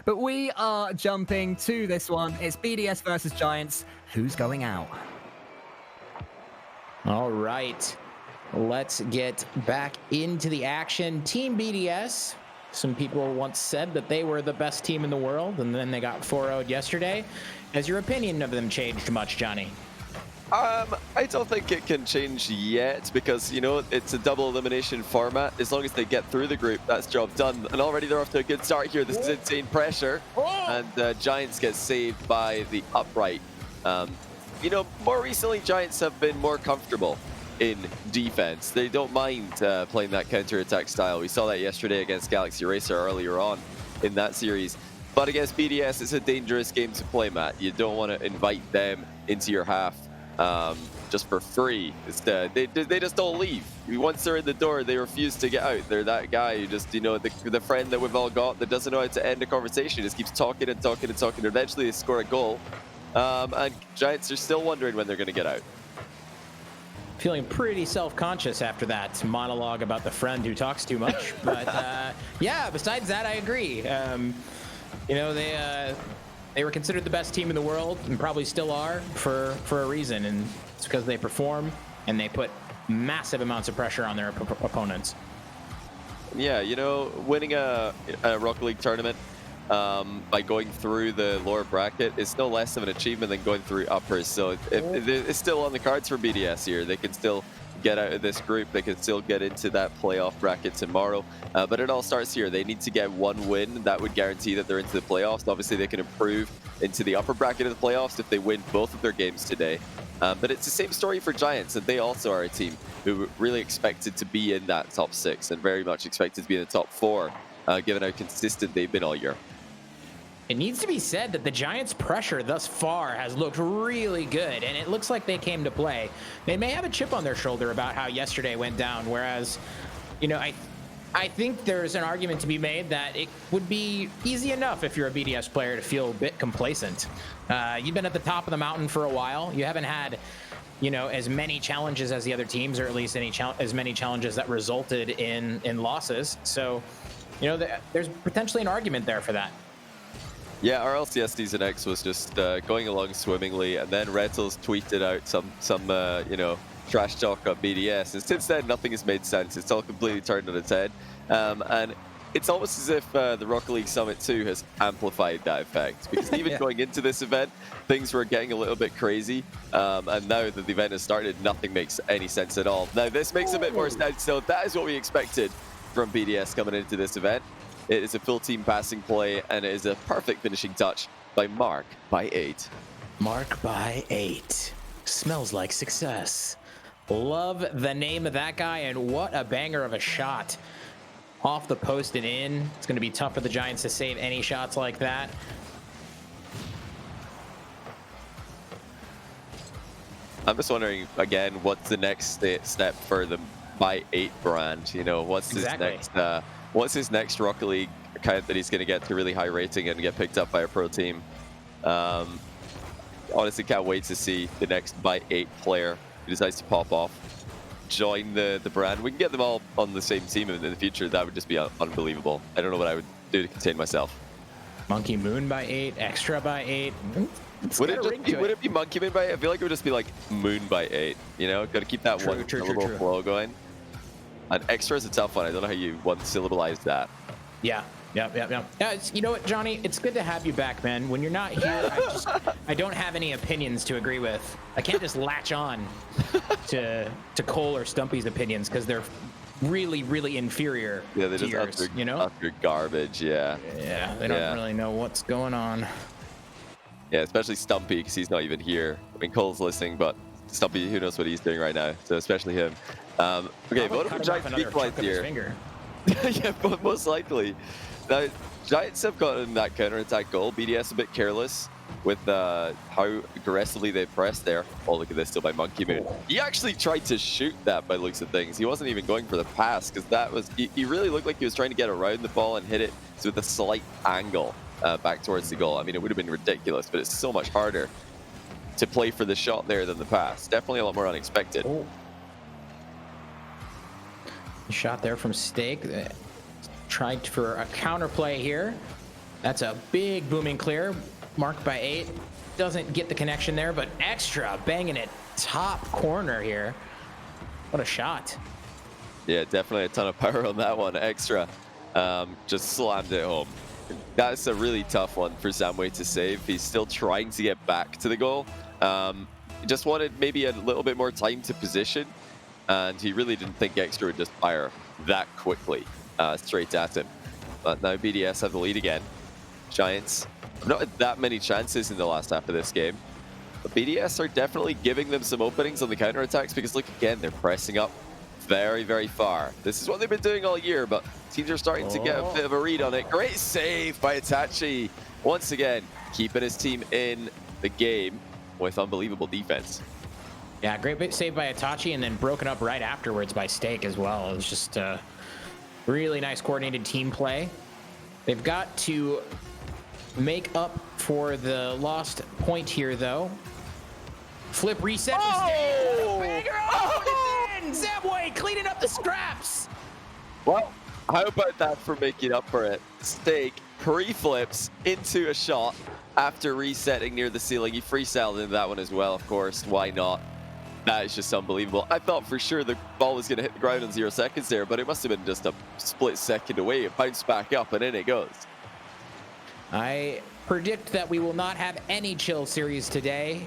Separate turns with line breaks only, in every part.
But we are jumping to this one. It's BDS versus Giants. Who's going out?
All right, let's get back into the action. Team BDS. Some people once said that they were the best team in the world, and then they got 4-0'd yesterday. Has your opinion of them changed much, Johnny?
I don't think it can change yet because, you know, it's a double elimination format. As long as they get through the group, that's job done. And already they're off to a good start here. This is insane pressure. And Giants get saved by the upright. You know, more recently, Giants have been more comfortable in defense. They don't mind playing that counter-attack style. We saw that yesterday against Galaxy Racer earlier on in that series. But against BDS, it's a dangerous game to play, Matt. You don't want to invite them into your half just for free. They just don't leave. Once they're in the door, they refuse to get out. They're that guy who just, you know, the friend that we've all got that doesn't know how to end a conversation. Just keeps talking and talking and talking. Eventually, they score a goal. And Giants are still wondering when they're going to get out.
Feeling pretty self-conscious after that monologue about the friend who talks too much. But yeah, besides that, I agree. You know, they were considered the best team in the world and probably still are for a reason. And it's because they perform and they put massive amounts of pressure on their opponents.
Yeah, you know, winning a Rocket League tournament by going through the lower bracket is no less of an achievement than going through uppers. So it's still on the cards for BDS here. They can still get out of this group. They can still get into that playoff bracket tomorrow. But it all starts here. They need to get one win. That would guarantee that they're into the playoffs. Obviously, they can improve into the upper bracket of the playoffs if they win both of their games today. But it's the same story for Giants, and they also are a team who really expected to be in that top 6 and very much expected to be in the top 4, given how consistent they've been all year.
It needs to be said that the Giants' pressure thus far has looked really good, and it looks like they came to play. They may have a chip on their shoulder about how yesterday went down, whereas, you know, I think there's an argument to be made that it would be easy enough if you're a BDS player to feel a bit complacent. You've been at the top of the mountain for a while. You haven't had, you know, as many challenges as the other teams, or at least as many challenges that resulted in losses. So, you know, there's potentially an argument there for that.
Yeah, our LCS Season X was just going along swimmingly, and then Rettles tweeted out some you know, trash talk on BDS, and since then nothing has made sense. It's all completely turned on its head, and it's almost as if the Rocket League Summit 2 has amplified that effect, because even going into this event, things were getting a little bit crazy, and now that the event has started, nothing makes any sense at all. Now this makes a bit more sense, so that is what we expected from BDS coming into this event. It is a full team passing play, and it is a perfect finishing touch by Mark by 8.
Mark by 8. Smells like success. Love the name of that guy, and what a banger of a shot. Off the post and in. It's going to be tough for the Giants to save any shots like that.
I'm just wondering, again, what's the next step for the by 8 brand? You know, what's his next Rocket League account that he's going to get to really high rating and get picked up by a pro team? Honestly, can't wait to see the next by 8 player who decides to pop off, join the brand. We can get them all on the same team in the future. That would just be unbelievable. I don't know what I would do to contain myself.
Monkey Moon by 8, Extra by 8.
Would it be Monkey Moon by 8? I feel like it would just be like Moon by 8. You know, got to keep that one syllable flow going. And Extra is a tough one. I don't know how you one syllableize that.
Yeah. You know what, Johnny? It's good to have you back, man. When you're not here, I don't have any opinions to agree with. I can't just latch on to Cole or Stumpy's opinions because they're really, really inferior to yours, you know?
Utter garbage, yeah.
Yeah, they don't really know what's going on.
Yeah, especially Stumpy, because he's not even here. I mean, Cole's listening, but Stumpy, who knows what he's doing right now, so especially him. Okay, Vodafone Giants beat points here. Yeah, but most likely. Now, Giants have gotten that counter-attack goal. BDS a bit careless with how aggressively they pressed there. Oh, look at this, still by Monkey Moon. He actually tried to shoot that by looks of things. He wasn't even going for the pass, because that was, he really looked like he was trying to get around the ball and hit it with a slight angle back towards the goal. I mean, it would have been ridiculous, but it's so much harder to play for the shot there than the pass. Definitely a lot more unexpected.
Oh. Shot there from Stake. Tried for a counterplay here. That's a big booming clear, marked by 8. Doesn't get the connection there, but Extra banging it top corner here. What a shot.
Yeah, definitely a ton of power on that one. Extra just slammed it home. That's a really tough one for Zamway to save. He's still trying to get back to the goal. He just wanted maybe a little bit more time to position, and he really didn't think Extra would just fire that quickly straight at him. But now BDS have the lead again. Giants not had that many chances in the last half of this game, but BDS are definitely giving them some openings on the counterattacks because look again, they're pressing up very, very far. This is what they've been doing all year, but teams are starting to get a bit of a read on it. Great save by Itachi. Once again, keeping his team in the game with unbelievable defense.
Yeah, great save by Itachi, and then broken up right afterwards by Steak as well. It was just really nice coordinated team play. They've got to make up for the lost point here, though. Flip reset for Steak. Zamway cleaning up the scraps.
Well, how about that for making up for it? Steak pre-flips into a shot after resetting near the ceiling. He freestyled into that one as well, of course. Why not? That is just unbelievable. I thought for sure the ball was going to hit the ground in 0 seconds there, but it must have been just a split second away. It bounced back up, and in it goes.
I predict that we will not have any chill series today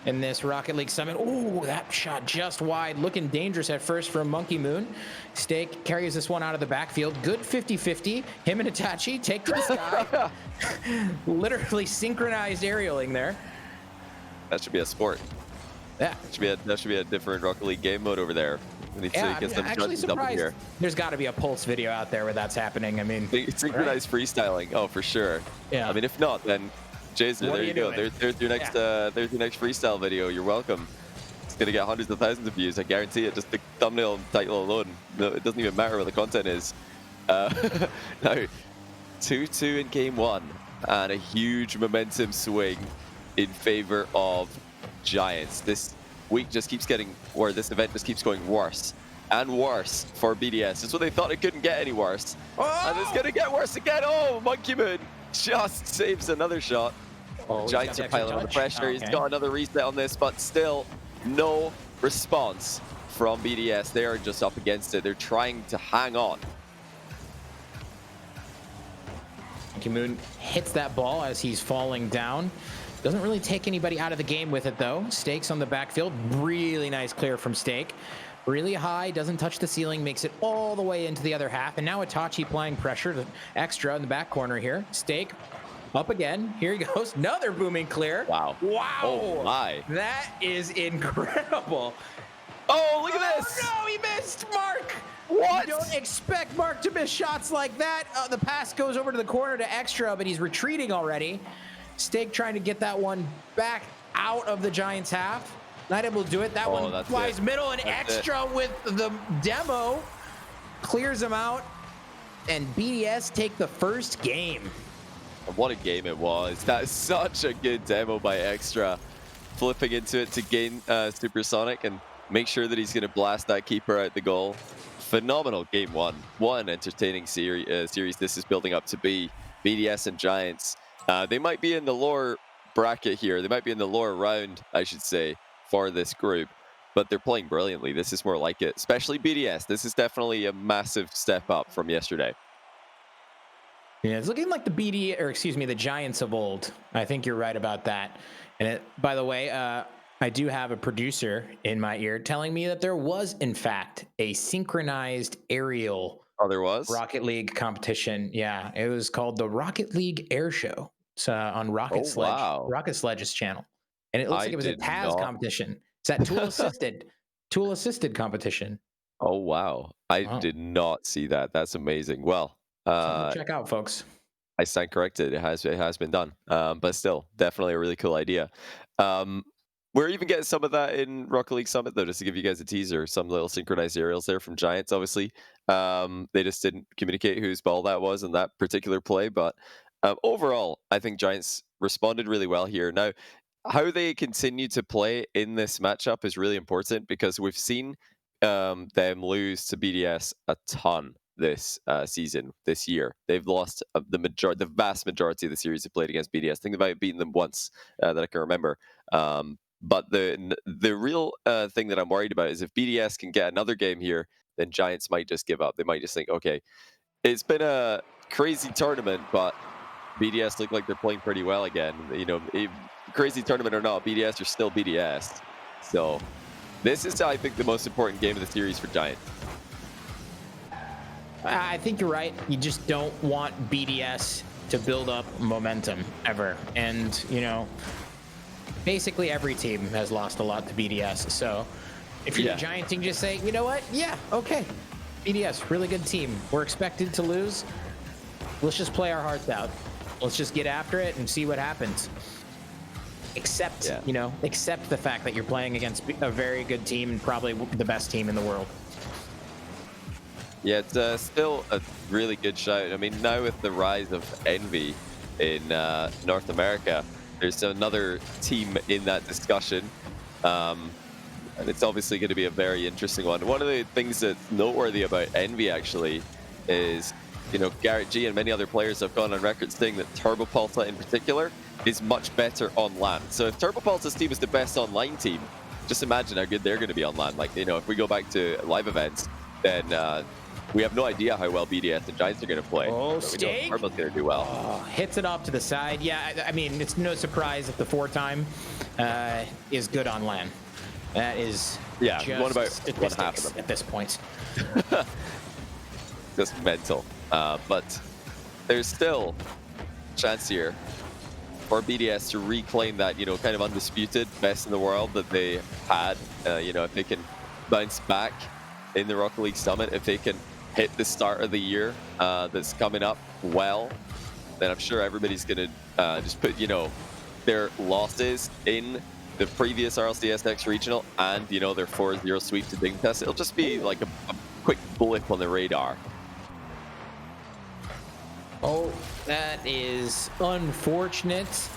in this Rocket League Summit. Oh, that shot just wide. Looking dangerous at first from Monkey Moon. Steak carries this one out of the backfield. Good 50-50. Him and Itachi take to the sky. Literally synchronized aerialing there.
That should be a sport.
Yeah.
That should be a different Rocket League game mode over there. We need to get some
actually
judges up in
surprised.
here.
There's got to be a Pulse video out there where that's happening. I mean,
Synchronized freestyling. Oh, for sure.
Yeah.
I mean, if not, then Jason, there you go. There's your next there's your next freestyle video. You're welcome. It's gonna get hundreds of thousands of views. I guarantee it. Just the thumbnail and title alone. No, it doesn't even matter what the content is. Now, 2-2 in game 1, and a huge momentum swing in favor of Giants. This week just keeps getting, or this event just keeps going worse and worse for BDS. It's what they thought it couldn't get any worse, and it's gonna get worse again. Oh, Monkey Moon just saves another shot. Giants are piling on the pressure. Okay. He's got another reset on this, but still no response from BDS. They are just up against it. They're trying to hang on.
Monkey Moon hits that ball as he's falling down. Doesn't really take anybody out of the game with it, though. Stakes on the backfield. Really nice clear from Stake. Really high, doesn't touch the ceiling, makes it all the way into the other half. And now Itachi applying pressure to Extra in the back corner here. Stake up again. Here he goes. Another booming clear.
Wow.
Wow.
Oh, my.
That is incredible.
Oh, look at this.
No, he missed Mark.
What?
You don't expect Mark to miss shots like that. The pass goes over to the corner to Extra, but he's retreating already. Stake trying to get that one back out of the Giants' half. Not able to do it. That one flies middle, and Extra with the demo clears him out, and BDS take the first game.
What a game it was. That is such a good demo by Extra. Flipping into it to gain Supersonic and make sure that he's going to blast that keeper out the goal. Phenomenal game 1. What an entertaining series this is building up to be. BDS and Giants. They might be in the lower bracket here. They might be in the lower round, I should say, for this group, but they're playing brilliantly. This is more like it, especially BDS. This is definitely a massive step up from yesterday.
Yeah, it's looking like the Giants of old. I think you're right about that. And by the way, I do have a producer in my ear telling me that there was, in fact, a synchronized aerial Rocket League competition. Yeah, it was called the Rocket League Air Show. It's on Rocket Sledge. Wow. Rocket Sledge's channel. And it looks like it was a Taz competition. It's that tool assisted competition.
Oh, wow. I did not see that. That's amazing. Well,
check out, folks.
I stand corrected. It has been done. But still, definitely a really cool idea. We're even getting some of that in Rocket League Summit, though, just to give you guys a teaser. Some little synchronized aerials there from Giants, obviously. They just didn't communicate whose ball that was in that particular play. But overall, I think Giants responded really well here. Now, how they continue to play in this matchup is really important because we've seen them lose to BDS a ton this season, this year. They've lost the vast majority of the series they played against BDS. I think they might have beaten them once that I can remember. But the real thing that I'm worried about is if BDS can get another game here, then Giants might just give up. They might just think, okay, it's been a crazy tournament, but BDS look like they're playing pretty well again. You know, crazy tournament or not, BDS are still BDS. So this is, I think, the most important game of the series for Giants.
I think you're right. You just don't want BDS to build up momentum ever. And, you know, basically every team has lost a lot to BDS. So if you're the Giants, you can just say, you know what? Yeah, okay. BDS, really good team. We're expected to lose. Let's just play our hearts out. Let's just get after it and see what happens. Accept, you know, accept the fact that you're playing against a very good team and probably the best team in the world.
Yeah, it's still a really good shout. I mean, now with the rise of Envy in North America, there's another team in that discussion. And it's obviously going to be a very interesting one. One of the things that's noteworthy about Envy, actually, is, you know, Garrett G and many other players have gone on record saying that Turbopulsa in particular is much better on LAN. So if Turbopulsa's team is the best online team, just imagine how good they're going to be on LAN. Like, you know, if we go back to live events, then we have no idea how well BDS and Giants are going to play.
Oh, Steak!
Turbo's going to do well.
Oh, hits it off to the side. Yeah, I mean, it's no surprise if the 4-time is good on LAN. That is just
what about
statistics
half of them
at this point.
Just mental. But there's still a chance here for BDS to reclaim that, you know, kind of undisputed best in the world that they had. You know, if they can bounce back in the Rocket League Summit, if they can hit the start of the year that's coming up well, then I'm sure everybody's going to just put, you know, their losses in the previous RLCSX regional and, you know, their 4-0 sweep to Ding Test. It'll just be like a quick blip on the radar.
Oh, that is unfortunate.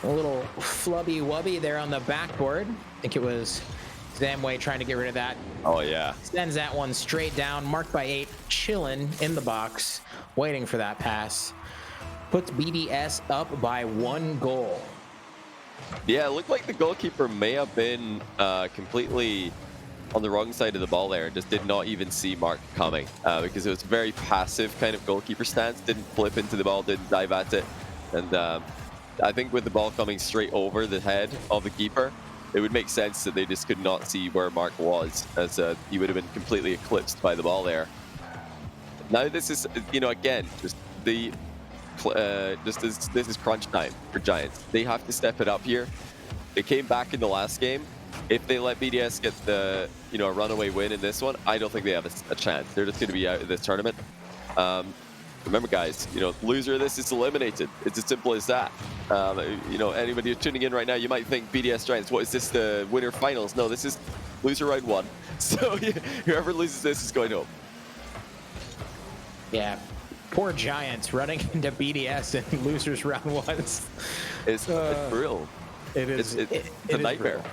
A little flubby wubby there on the backboard. I think it was Zamway trying to get rid of that.
Oh, yeah.
Sends that one straight down. Marked by 8, chilling in the box, waiting for that pass. Puts BDS up by 1 goal.
Yeah, it looked like the goalkeeper may have been completely on the wrong side of the ball there and just did not even see Mark coming because it was a very passive kind of goalkeeper stance. Didn't flip into the ball, didn't dive at it. And I think with the ball coming straight over the head of the keeper, it would make sense that they just could not see where Mark was, as he would have been completely eclipsed by the ball there. Now this is, you know, again, just the this is crunch time for Giants. They have to step it up here. They came back in the last game. If they let BDS get the, you know, a runaway win in this one, I don't think they have a chance. They're just going to be out of this tournament. Remember, guys, you know, loser of this is eliminated. It's as simple as that. You know, anybody who's tuning in right now, you might think BDS Giants, what is this, the winner finals? No, this is loser round 1. So whoever loses this is going home.
Yeah. Poor Giants running into BDS in losers round 1s.
It's brutal.
It is.
It's a nightmare.
Brutal.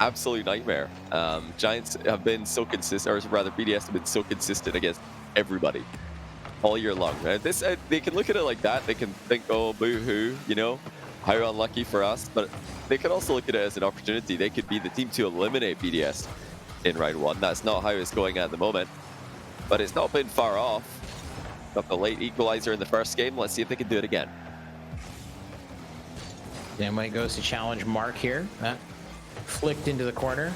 Absolute nightmare. Giants have been so consistent, or rather BDS have been so consistent against everybody all year long. This they can look at it like that. They can think, oh, boo-hoo, you know, how unlucky for us. But they can also look at it as an opportunity. They could be the team to eliminate BDS in round 1. That's not how it's going at the moment. But it's not been far off. Got the late equalizer in the first game. Let's see if they can do it again.
Zamway goes to challenge Mark here. Flicked into the corner.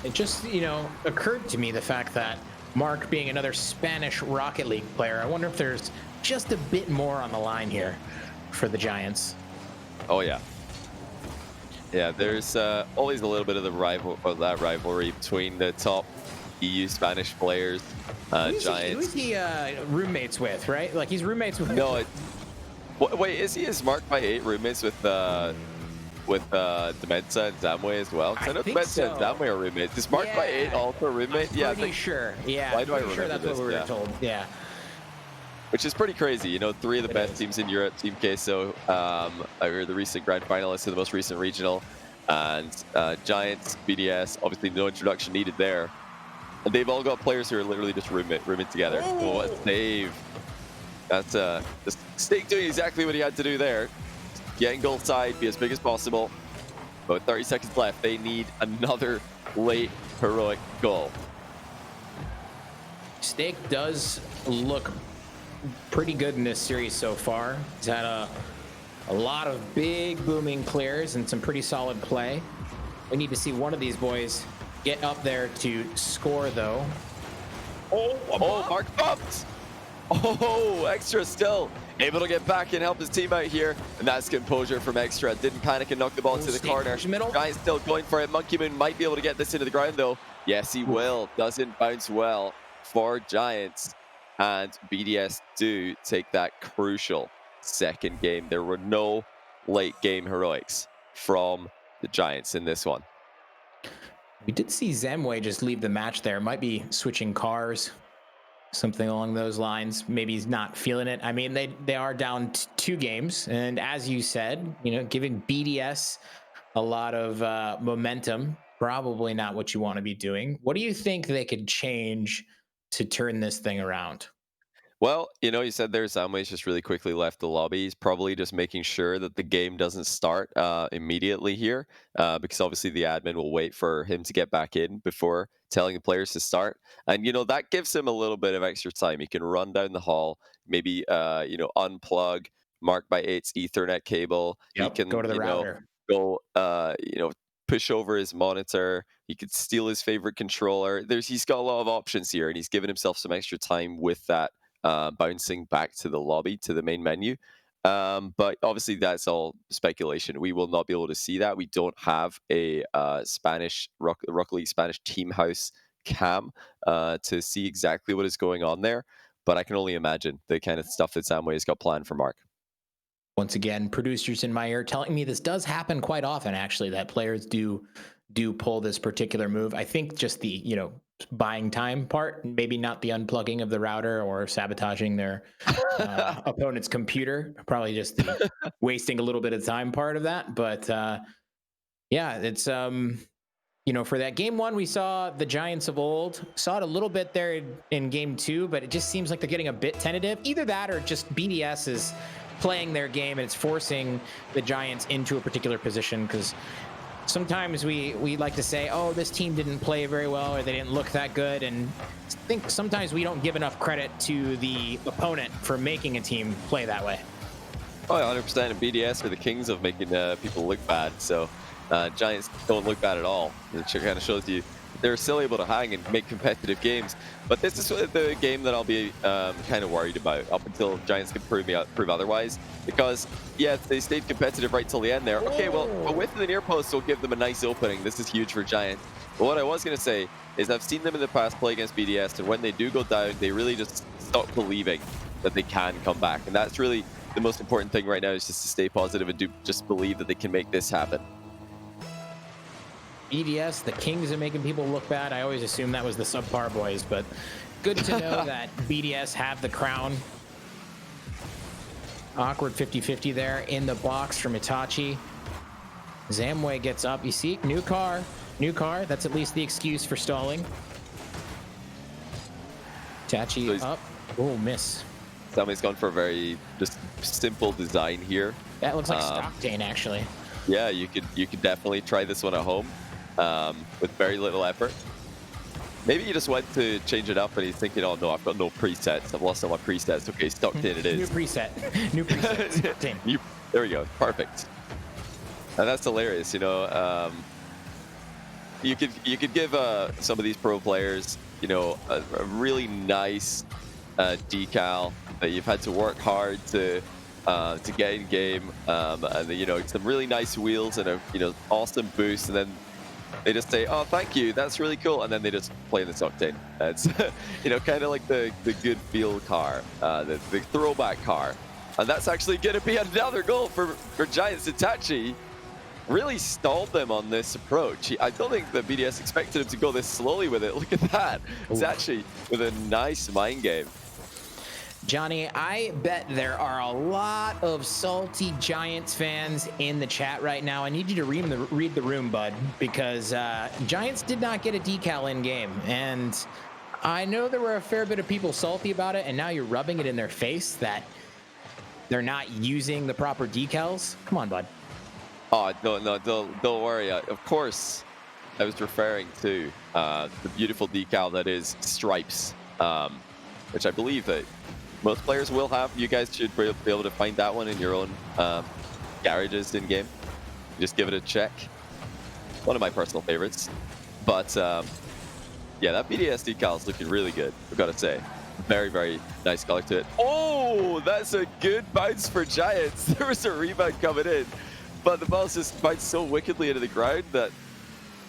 It just, you know, occurred to me the fact that Mark being another Spanish Rocket League player, I wonder if there's just a bit more on the line here for the Giants.
Oh, yeah. Yeah, there's always a little bit of that rivalry between the top EU Spanish players. Giants.
Who's he roommates with, right? Like he's roommates with.
No, wait, is Mark by 8 roommates with Demenza and Zamway as well? Because I know Demenza and Zamway are roommates. Is Mark by 8 also a roommate?
I'm pretty sure. Yeah.
Why do I remember
sure that's
this?
what we were told. Yeah.
Which is pretty crazy. You know, 3 of the best teams in Europe, Team Queso, are the recent grand finalists of the most recent regional, and Giants, BDS, obviously no introduction needed there. And they've all got players who are literally just rooming together. Oh, what a save. That's just Snake doing exactly what he had to do there. Getting goal side, be as big as possible. About 30 seconds left. They need another late heroic goal.
Snake does look pretty good in this series so far. He's had a lot of big booming clears and some pretty solid play. We need to see one of these boys get up there to score, though.
Oh, Mark bumped. Oh, Extra still able to get back and help his team out here. And that's composure from Extra. Didn't panic and knock the ball to the corner. Giants still going for it. Monkey Moon might be able to get this into the ground, though. Yes, he will. Doesn't bounce well for Giants. And BDS do take that crucial second game. There were no late game heroics from the Giants in this one.
We did see Zemwe just leave the match there. Might be switching cars, something along those lines. Maybe he's not feeling it. I mean, they are down 2 games, and as you said, you know, giving BDS a lot of momentum, probably not what you want to be doing. What do you think they could change to turn this thing around?
Well, you know, you said there Samway's just really quickly left the lobby. He's probably just making sure that the game doesn't start immediately here, because obviously the admin will wait for him to get back in before telling the players to start. And, you know, that gives him a little bit of extra time. He can run down the hall, maybe, you know, unplug Mark by 8's Ethernet cable.
Yep,
He can,
go to the router.
you know, push over his monitor. He could steal his favorite controller. He's got a lot of options here, and he's given himself some extra time with that. Bouncing back to the lobby, to the main menu. But obviously that's all speculation. We will not be able to see that. We don't have a Spanish Rocket League Spanish team house cam to see exactly what is going on there. But I can only imagine the kind of stuff that Samway has got planned for Mark.
Once again, producers in my ear telling me this does happen quite often, actually, that players do pull this particular move. I think just the, you know, buying time part, maybe not the unplugging of the router or sabotaging their opponent's computer, probably just the wasting a little bit of time part of that. But yeah, it's you know, for that game 1, we saw the Giants of old, saw it a little bit there in game 2, but it just seems like they're getting a bit tentative. Either that or just BDS is playing their game and it's forcing the Giants into a particular position, because sometimes we like to say, oh, this team didn't play very well or they didn't look that good. And I think sometimes we don't give enough credit to the opponent for making a team play that way.
Oh, 100%. And BDS are the kings of making people look bad. So Giants don't look bad at all. It kind of shows you they're still able to hang and make competitive games. But this is the game that I'll be kind of worried about up until Giants can prove otherwise. Because, yeah, they stayed competitive right till the end there. Okay, well, a whiff of the near post will give them a nice opening. This is huge for Giants. But what I was going to say is I've seen them in the past play against BDS, and when they do go down, they really just stop believing that they can come back. And that's really the most important thing right now, is just to stay positive and just believe that they can make this happen.
BDS, the kings of making people look bad. I always assumed that was the subpar boys, but good to know that BDS have the crown. Awkward 50-50 there in the box from Itachi. Zamway gets up. You see, new car. That's at least the excuse for stalling. Itachi up. Oh, miss.
Samway's gone for a very just simple design here.
That looks like Stockton, actually.
Yeah, you could definitely try this one at home with very little effort. Maybe you just went to change it up and he's thinking, oh no, I've got no presets. I've lost all my presets. Okay, Stockton it is.
New preset. Stockton.
There we go. Perfect. And that's hilarious, you know. You could give some of these pro players, you know, a really nice decal that you've had to work hard to get in game, and you know, some really nice wheels and a awesome boost, and then they just say, oh, thank you, that's really cool, and then they just play in the Octane. It's kind of like the good feel car, the throwback car, and that's actually going to be another goal for Giants. Itachi really stalled them on this approach. I don't think the BDS expected him to go this slowly with it. Look at that. Itachi with a nice mind game.
Johnny, I bet there are a lot of salty Giants fans in the chat right now. I need you to read the room, bud, because Giants did not get a decal in game. And I know there were a fair bit of people salty about it, and now you're rubbing it in their face that they're not using the proper decals. Come on, bud.
Oh, no, don't worry. Of course, I was referring to the beautiful decal that is stripes, which I believe that most players will have. You guys should be able to find that one in your own garages in game. Just give it a check. One of my personal favorites. But yeah, that BDS decal is looking really good, I've got to say. Very, very nice color to it. Oh, that's a good bounce for Giants. There was a rebound coming in, but the ball just bounced so wickedly into the ground that,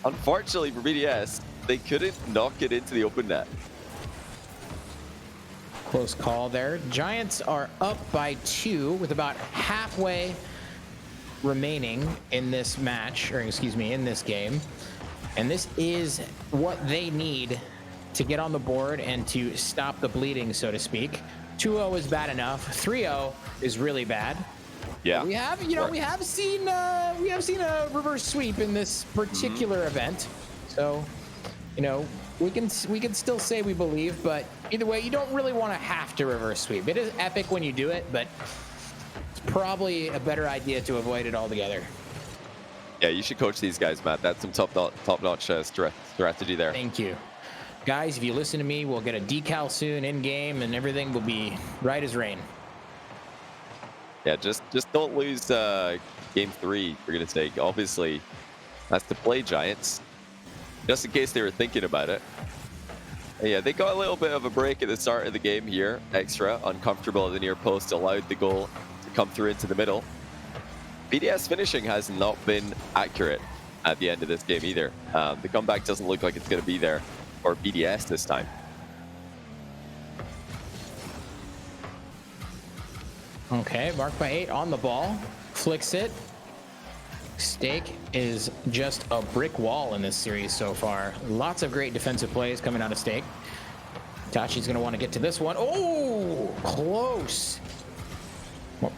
unfortunately for BDS, they couldn't knock it into the open net.
Close call there. Giants are up by 2 with about halfway remaining in this match, or excuse me, in this game. And this is what they need to get on the board and to stop the bleeding, so to speak. 2-0 is bad enough. 3-0 is really bad.
Yeah.
We have, we have seen a reverse sweep in this particular event. So, we can still say we believe, but either way, you don't really want to have to reverse sweep. It is epic when you do it, but it's probably a better idea to avoid it altogether.
Yeah, you should coach these guys, Matt. That's some top-notch strategy there.
Thank you. Guys, if you listen to me, we'll get a decal soon in-game, and everything will be right as rain.
Yeah, just don't lose game 3, for goodness sake. Obviously, that's to play Giants. Just in case they were thinking about it. And yeah, they got a little bit of a break at the start of the game here. Extra uncomfortable at the near post, allowed the goal to come through into the middle. BDS finishing has not been accurate at the end of this game either. The comeback doesn't look like it's going to be there for BDS this time.
Okay, marked by 8 on the ball. Flicks it. Stake is just a brick wall in this series so far. Lots of great defensive plays coming out of Stake. Tachi's going to want to get to this one. Oh, close.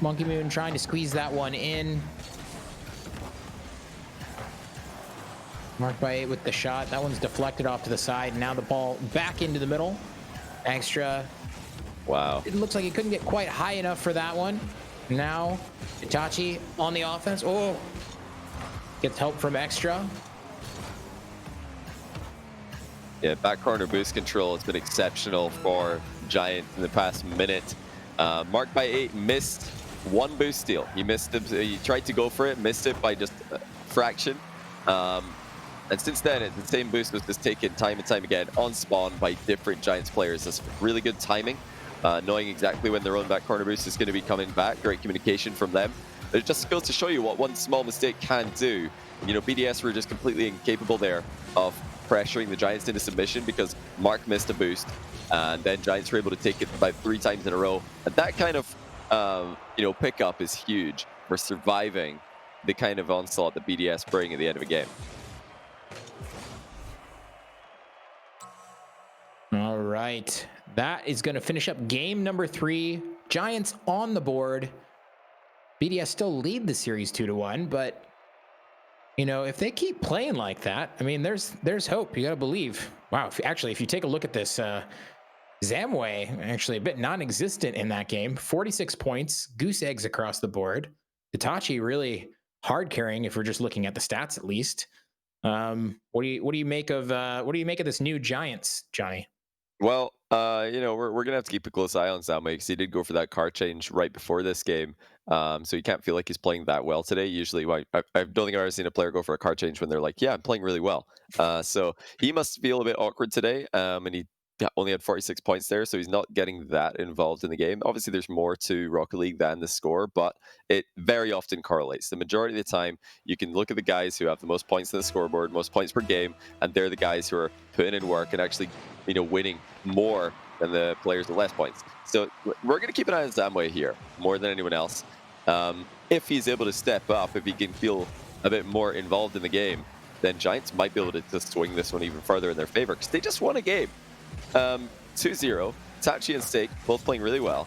Monkey Moon trying to squeeze that one in. Marked by 8 with the shot. That one's deflected off to the side. Now the ball back into the middle. Extra.
Wow.
It looks like he couldn't get quite high enough for that one. Now, Itachi on the offense. Oh, gets help from Extra.
Yeah, back corner boost control has been exceptional for Giant in the past minute. Marked by 8 missed one boost steal. He missed it. He tried to go for it, missed it by just a fraction. And since then, the same boost was just taken time and time again on spawn by different Giants players. That's really good timing, knowing exactly when their own back corner boost is going to be coming back. Great communication from them. But it just goes to show you what one small mistake can do. BDS were just completely incapable there of pressuring the Giants into submission because Mark missed a boost, and then Giants were able to take it about 3 times in a row. And that kind of, pickup is huge for surviving the kind of onslaught that BDS bring at the end of a game.
All right, that is going to finish up game number 3. Giants on the board. BDS still lead the series 2-1, but if they keep playing like that, I mean, there's hope. You got to believe. Wow, if you take a look at this, Zamway actually a bit non-existent in that game. 46 points, goose eggs across the board. Itachi really hard carrying if we're just looking at the stats at least. What do you make of this new Giants, Johnny?
Well, we're gonna have to keep a close eye on Zamway because he did go for that car change right before this game. So you can't feel like he's playing that well today. Usually, I don't think I've ever seen a player go for a car change when they're like, "Yeah, I'm playing really well." So he must feel a bit awkward today, and he only had 46 points there, so he's not getting that involved in the game. Obviously, there's more to Rocket League than the score, but it very often correlates. The majority of the time, you can look at the guys who have the most points in the scoreboard, most points per game, and they're the guys who are putting in work and actually, winning more than the players with less points. So we're going to keep an eye on Zamway here more than anyone else. If he's able to step up, if he can feel a bit more involved in the game, then Giants might be able to swing this one even further in their favor because they just won a game. 2-0 Itachi and Steak both playing really well.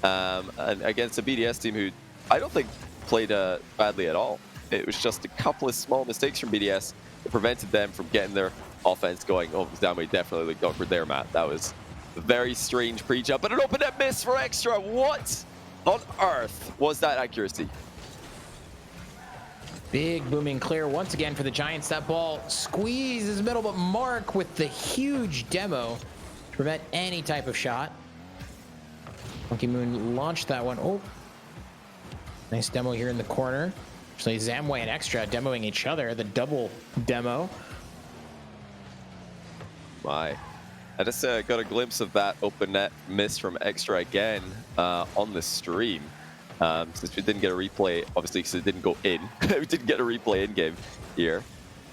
And against a BDS team who I don't think played badly at all. It was just a couple of small mistakes from BDS that prevented them from getting their offense going. Oh, Zamway definitely looked awkward there, Matt. That was a very strange pre-jump, but an open net miss for Extra. What on earth was that accuracy?
Big booming clear once again for the Giants. That ball squeezes middle, but Mark with the huge demo to prevent any type of shot. Monkey Moon launched that one. Oh, nice demo here in the corner. Actually, Zamway and Extra demoing each other. The double demo.
My. I just got a glimpse of that open net miss from Extra again on the stream. Since we didn't get a replay, obviously, because it didn't go in. We didn't get a replay in game here.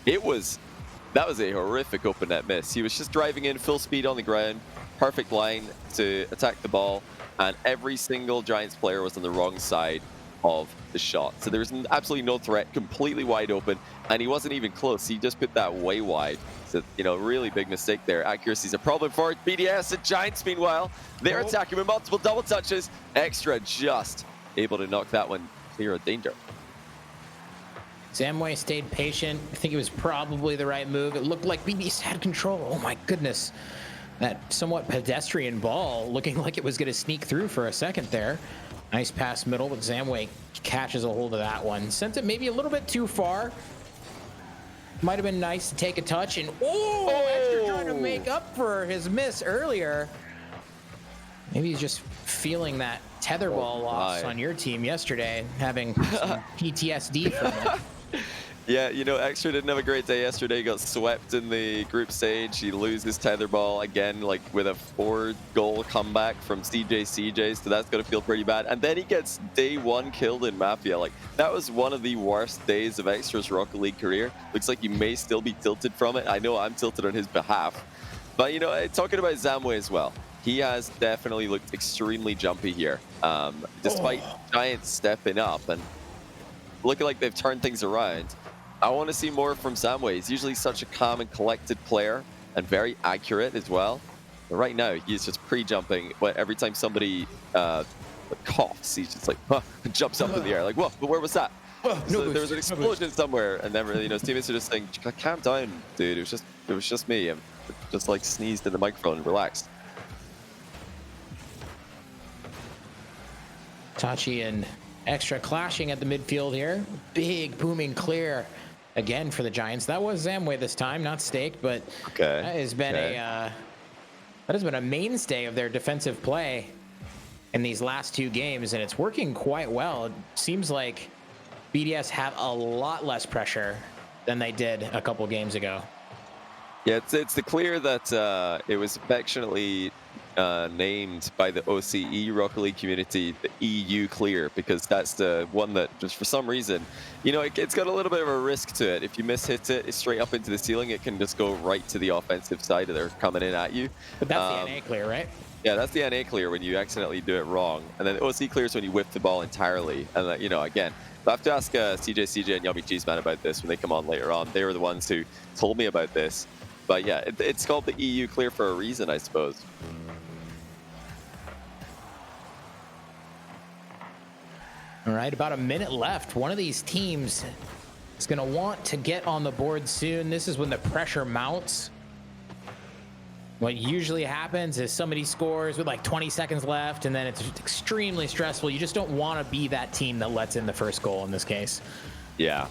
That was a horrific open net miss. He was just driving in full speed on the ground, perfect line to attack the ball, and every single Giants player was on the wrong side of the shot. So there was absolutely no threat, completely wide open, and he wasn't even close. He just put that way wide. So, you know, really big mistake there. Accuracy is a problem for BDS. And Giants, meanwhile, they're attacking with multiple double touches. Extra just able to knock that one clear of danger.
Zamway stayed patient. I think it was probably the right move. It looked like BDS had control. Oh my goodness. That somewhat pedestrian ball looking like it was going to sneak through for a second there. Nice pass middle, but Zamway catches a hold of that one. Sent it maybe a little bit too far. Might have been nice to take a touch, and Extra trying to make up for his miss earlier. Maybe he's just feeling that tetherball loss on your team yesterday, having some PTSD from it.
Yeah, you know, Extra didn't have a great day yesterday. He got swept in the group stage. He loses tetherball again, like with a 4-goal comeback from CJ, so that's going to feel pretty bad. And then he gets day 1 killed in Mafia. Like, that was one of the worst days of Extra's Rocket League career. Looks like he may still be tilted from it. I know I'm tilted on his behalf. But, you know, talking about Zamway as well, he has definitely looked extremely jumpy here. Despite Giants stepping up and looking like they've turned things around. I want to see more from Zamway. He's usually such a calm and collected player and very accurate as well. But right now, he's just pre-jumping. But every time somebody coughs, he's just like, jumps up in the air. Like, whoa, but where was that? So there was an explosion somewhere, and then you know, his teammates are just saying, calm down, dude. It was just me. I just like sneezed in the microphone and relaxed.
Tachi and Extra clashing at the midfield here. Big booming clear again for the Giants. That was Zamway this time, not Steak, but that has been a mainstay of their defensive play in these last 2 games, and it's working quite well. It seems like BDS have a lot less pressure than they did a couple games ago.
Yeah, it's the clear that it was affectionately named by the OCE Rocket League community the EU clear, because that's the one that just for some reason, you know, it's got a little bit of a risk to it. If you mishit it, it's straight up into the ceiling. It can just go right to the offensive side of they're coming in at you.
But that's the NA clear, right?
Yeah, that's the NA clear when you accidentally do it wrong, and then the OC clear is when you whip the ball entirely. And you know, again, I have to ask CJ and Yummy Cheeseman about this when they come on later on. They were the ones who told me about this. But yeah, it's called the EU clear for a reason, I suppose.
All right, about a minute left. One of these teams is going to want to get on the board soon. This is when the pressure mounts. What usually happens is somebody scores with like 20 seconds left, and then it's extremely stressful. You just don't want to be that team that lets in the first goal in this case. Yeah.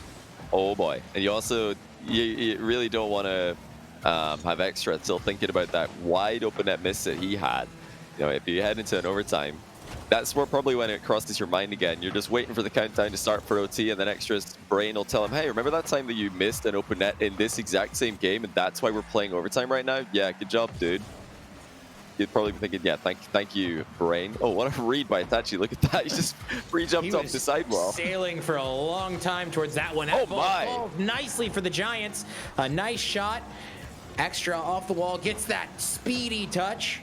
Oh boy. And you also, you really don't want to have Extra still thinking about that wide open net miss that he had. You know, if you head into an overtime, that's where probably when it crosses your mind again. You're just waiting for the countdown to start for OT, and then Extra's brain will tell him, hey, remember that time that you missed an open net in this exact same game, and that's why we're playing overtime right now? Yeah, good job, dude. You'd probably be thinking, yeah, thank you, brain. Oh, what a read by Itachi. Look at that. He just pre-jumped off the sidewall.
Sailing for a long time towards that one.
Oh, my.
Nicely for the Giants. A nice shot. Extra off the wall. Gets that speedy touch.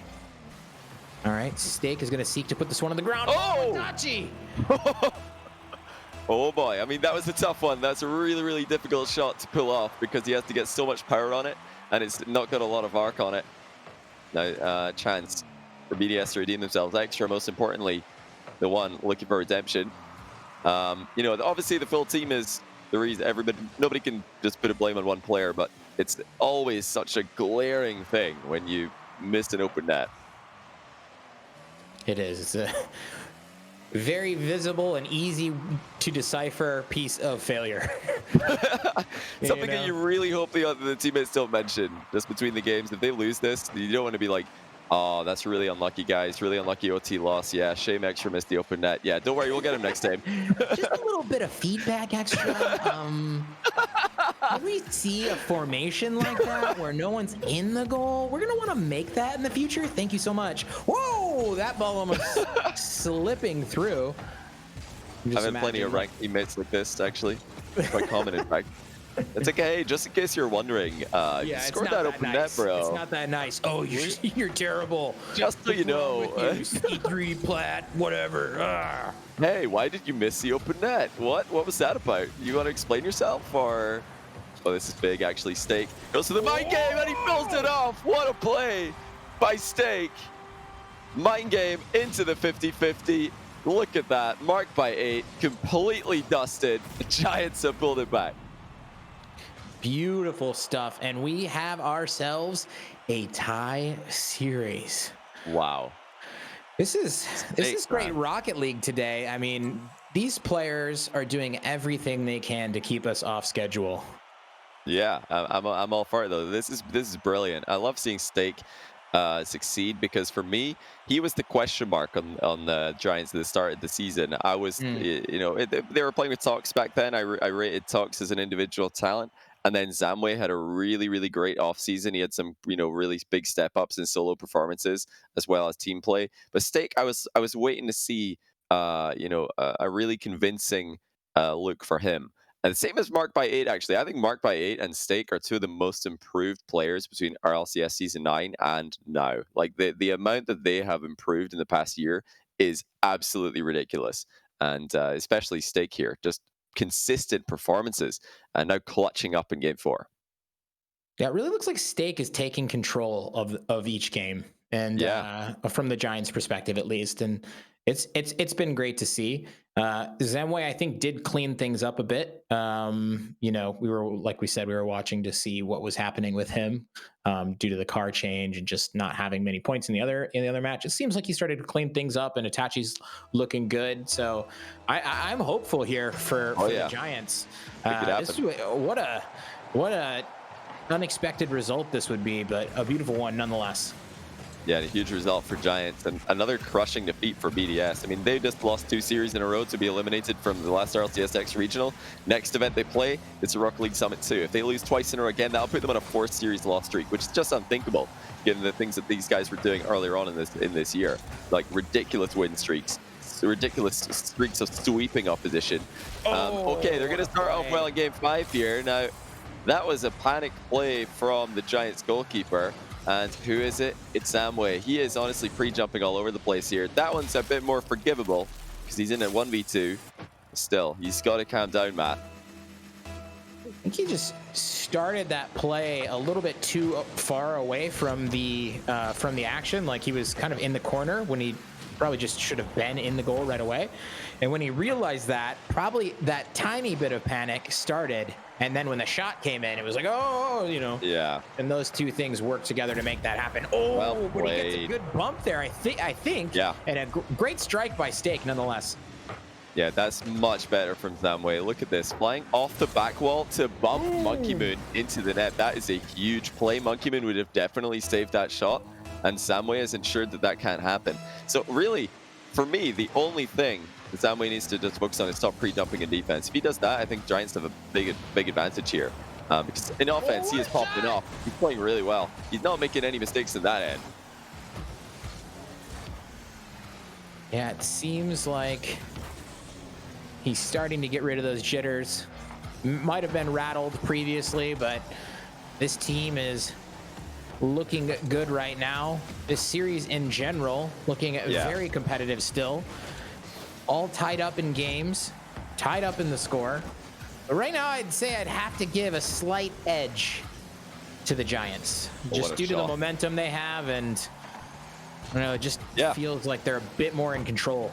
All right, Steak is going to seek to put this one on the ground.
Oh!
Itachi!
Oh boy, I mean, that was a tough one. That's a really, really difficult shot to pull off because he has to get so much power on it, and it's not got a lot of arc on it. Now, Chance for BDS to redeem themselves extra. Most importantly, the one looking for redemption. You know, obviously the full team is the reason. Nobody can just put a blame on one player, but it's always such a glaring thing when you missed an open net.
It is. It's a very visible and easy to decipher piece of failure.
Something that you really hope the teammates don't mention just between the games. If they lose this, you don't want to be like, oh, that's really unlucky, guys. Really unlucky OT loss. Yeah, shame extra missed the open net. Yeah, don't worry, we'll get him next time.
Just a little bit of feedback extra. When we see a formation like that where no one's in the goal, we're going to want to make that in the future. Thank you so much. Whoa, that ball almost slipping through.
I've had plenty of ranked teammates like this, actually. Quite common, in fact. It's okay, hey, just in case you're wondering, you scored that open net, bro.
It's not that nice. Oh, you're terrible.
Just so you know.
C3 plat, whatever.
Hey, why did you miss the open net? What was that about? You want to explain yourself, or... Oh, this is big, actually. Steak goes to the mind game, and he fills it off. What a play by Steak. Mind game into the 50-50. Look at that. Marked by 8. Completely dusted. The Giants have pulled it back.
Beautiful stuff. And we have ourselves a tie series.
Wow.
This is great Rocket League today. I mean, these players are doing everything they can to keep us off schedule.
Yeah, I'm all for it though. This is brilliant. I love seeing Steak succeed, because for me, he was the question mark on the Giants at the start of the season. I was, you know, they were playing with Tox back then. I rated Tox as an individual talent, and then Zamwe had a really great offseason. He had some, you know, really big step ups in solo performances as well as team play. But Steak, I was waiting to see, you know, a really convincing look for him. And the same as Marked by 8, actually. I think Marked by 8 and Steak are two of the most improved players between RLCS Season 9 and now. Like, the amount that they have improved in the past year is absolutely ridiculous. And especially Steak here, just consistent performances, and now clutching up in Game 4.
Yeah, it really looks like Steak is taking control of each game, and from the Giants' perspective at least. And it's been great to see. Zamwe, I think, did clean things up a bit. You know, we were watching to see what was happening with him due to the car change and just not having many points in the other match. It seems like he started to clean things up, and Itachi's looking good. So I'm hopeful here for the Giants. What a unexpected result this would be, but a beautiful one nonetheless.
Yeah, a huge result for Giants, and another crushing defeat for BDS. I mean, they just lost 2 series in a row to be eliminated from the last RLCSX regional. Next event they play, it's a Rocket League Summit 2. If they lose twice in a row again, that'll put them on a 4th series loss streak, which is just unthinkable, given the things that these guys were doing earlier on in this year. Like ridiculous win streaks, ridiculous streaks of sweeping opposition. Okay, they're going to start off well in Game 5 here. Now, that was a panic play from the Giants goalkeeper. And who is it? It's Zamwe. He is honestly pre-jumping all over the place here. That one's a bit more forgivable because he's in a 1v2. Still, he's got to calm down, Matt.
I think he just started that play a little bit too far away from the action. Like, he was kind of in the corner when he probably just should have been in the goal right away. And when he realized that, probably that tiny bit of panic started. And then when the shot came in, it was like, oh, you know.
Yeah.
And those two things work together to make that happen. Oh,
well
but he gets a good bump there, I think.
Yeah.
And a great strike by Steak, nonetheless.
Yeah, that's much better from Zamwe. Look at this. Flying off the back wall to bump Monkey Moon into the net. That is a huge play. Monkey Moon would have definitely saved that shot, and Zamwe has ensured that that can't happen. So really, for me, the only thing that Zamwe needs to just focus on is stop pre-dumping in defense. If he does that, I think Giants have a big advantage here. Because in offense, he is popping off. He's playing really well. He's not making any mistakes in that end.
Yeah, it seems like he's starting to get rid of those jitters. Might have been rattled previously, but this team is looking good right now. This series in general, looking at very competitive still. All tied up in games, tied up in the score. But right now, I'd say I'd have to give a slight edge to the Giants, just due to the momentum they have and I don't know, it just feels like they're a bit more in control.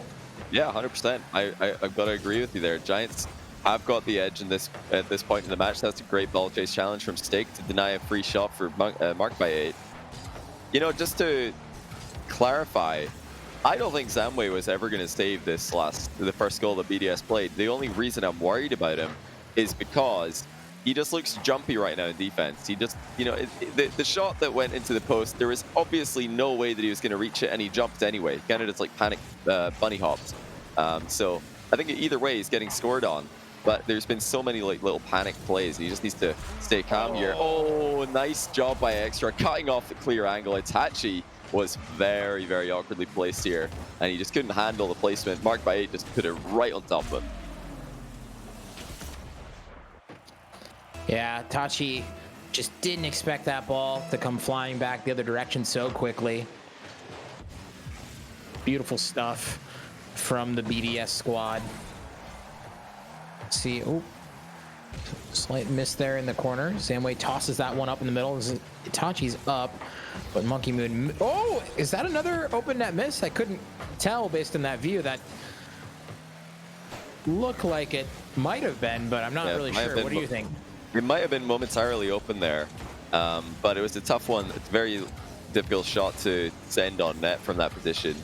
Yeah, 100%. I've got to agree with you there. Giants have got the edge in this at this point in the match. That's a great ball chase challenge from Stake to deny a free shot for marked by 8. You know, just to clarify, I don't think Zamway was ever going to save the first goal that BDS played. The only reason I'm worried about him is because he just looks jumpy right now in defense. He just, you know, the shot that went into the post, there was obviously no way that he was going to reach it, and he jumped anyway. Kind of just like panic bunny hopped. So I think either way he's getting scored on. But there's been so many like little panic plays. He just needs to stay calm here. Oh, nice job by Extra, cutting off the clear angle. Itachi was very, very awkwardly placed here, and he just couldn't handle the placement. Marked by 8 just put it right on top of him.
Yeah, Tachi just didn't expect that ball to come flying back the other direction so quickly. Beautiful stuff from the BDS squad. See, oh, slight miss there in the corner. Zamway tosses that one up in the middle. Itachi's up, but Monkey Moon. Oh, is that another open net miss? I couldn't tell based on that view. That looked like it might have been, but I'm not really sure. What do you think?
It might have been momentarily open there, but it was a tough one. It's a very difficult shot to send on net from that position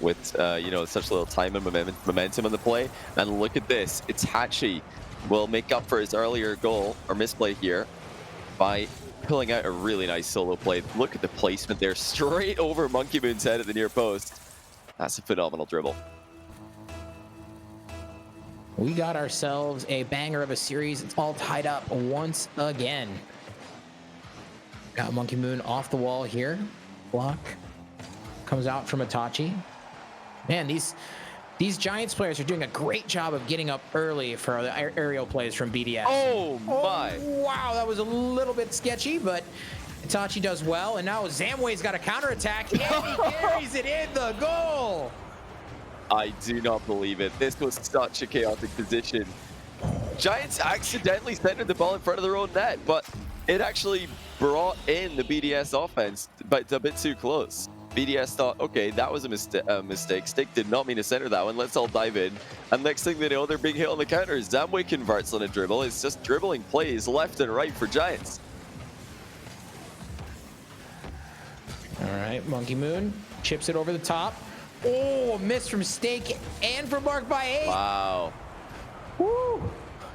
with, you know, such little time and momentum on the play. And look at this. Itachi will make up for his earlier goal or misplay here by pulling out a really nice solo play. Look at the placement there, straight over Monkey Moon's head at the near post. That's a phenomenal dribble.
We got ourselves a banger of a series. It's all tied up once again. Got Monkey Moon off the wall here. Block comes out from Itachi. Man, these Giants players are doing a great job of getting up early for the aerial plays from BDS.
Oh my!
Oh, wow, that was a little bit sketchy, but Itachi does well. And now Zamway's got a counterattack, and he carries it in the goal.
I do not believe it. This was such a chaotic position. Giants accidentally centered the ball in front of their own net, but it actually brought in the BDS offense, but it's a bit too close. BDS thought, okay, that was a mistake. Stick did not mean to center that one. Let's all dive in. And next thing they know, they're being hit on the counter. Zamway converts on a dribble. It's just dribbling plays left and right for Giants.
All right, Monkey Moon chips it over the top. Oh, a miss from Stake and from Marked by 8.
Wow.
Woo.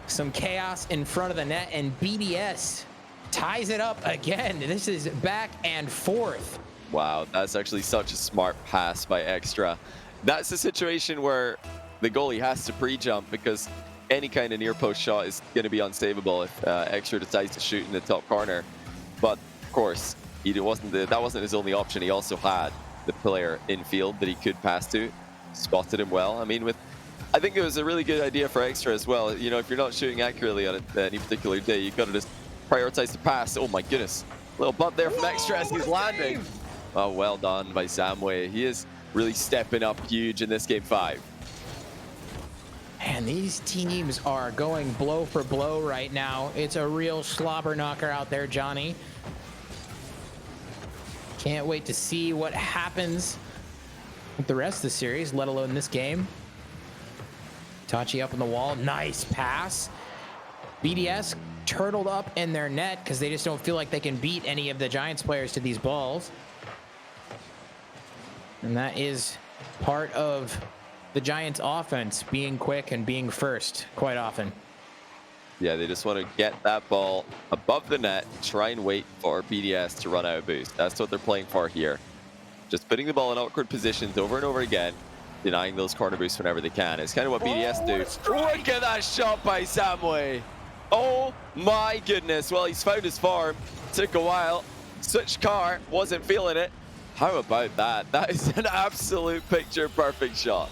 Some chaos in front of the net, and BDS ties it up again. This is back and forth.
Wow, that's actually such a smart pass by Extra. That's a situation where the goalie has to pre-jump because any kind of near post shot is going to be unsavable if Extra decides to shoot in the top corner. But of course, that wasn't his only option. He also had the player in field that he could pass to, spotted him well. I mean, I think it was a really good idea for Extra as well. You know, if you're not shooting accurately on any particular day, you've got to just prioritize the pass. Oh my goodness, little bump there from Extra as he's landing. Oh, well done by Zamway. He is really stepping up huge in this game 5.
Man, these teams are going blow for blow right now. It's a real slobber knocker out there, Johnny. Can't wait to see what happens with the rest of the series, let alone this game. Tachi up on the wall. Nice pass. BDS turtled up in their net because they just don't feel like they can beat any of the Giants players to these balls. And that is part of the Giants offense, being quick and being first quite often.
Yeah, they just want to get that ball above the net, try and wait for BDS to run out of boost. That's what they're playing for here. Just putting the ball in awkward positions over and over again, denying those corner boosts whenever they can. It's kind of what BDS do. Look at that shot by Zamway. Oh my goodness. Well, he's found his form. Took a while. Switched car. Wasn't feeling it. How about that? That is an absolute picture-perfect shot.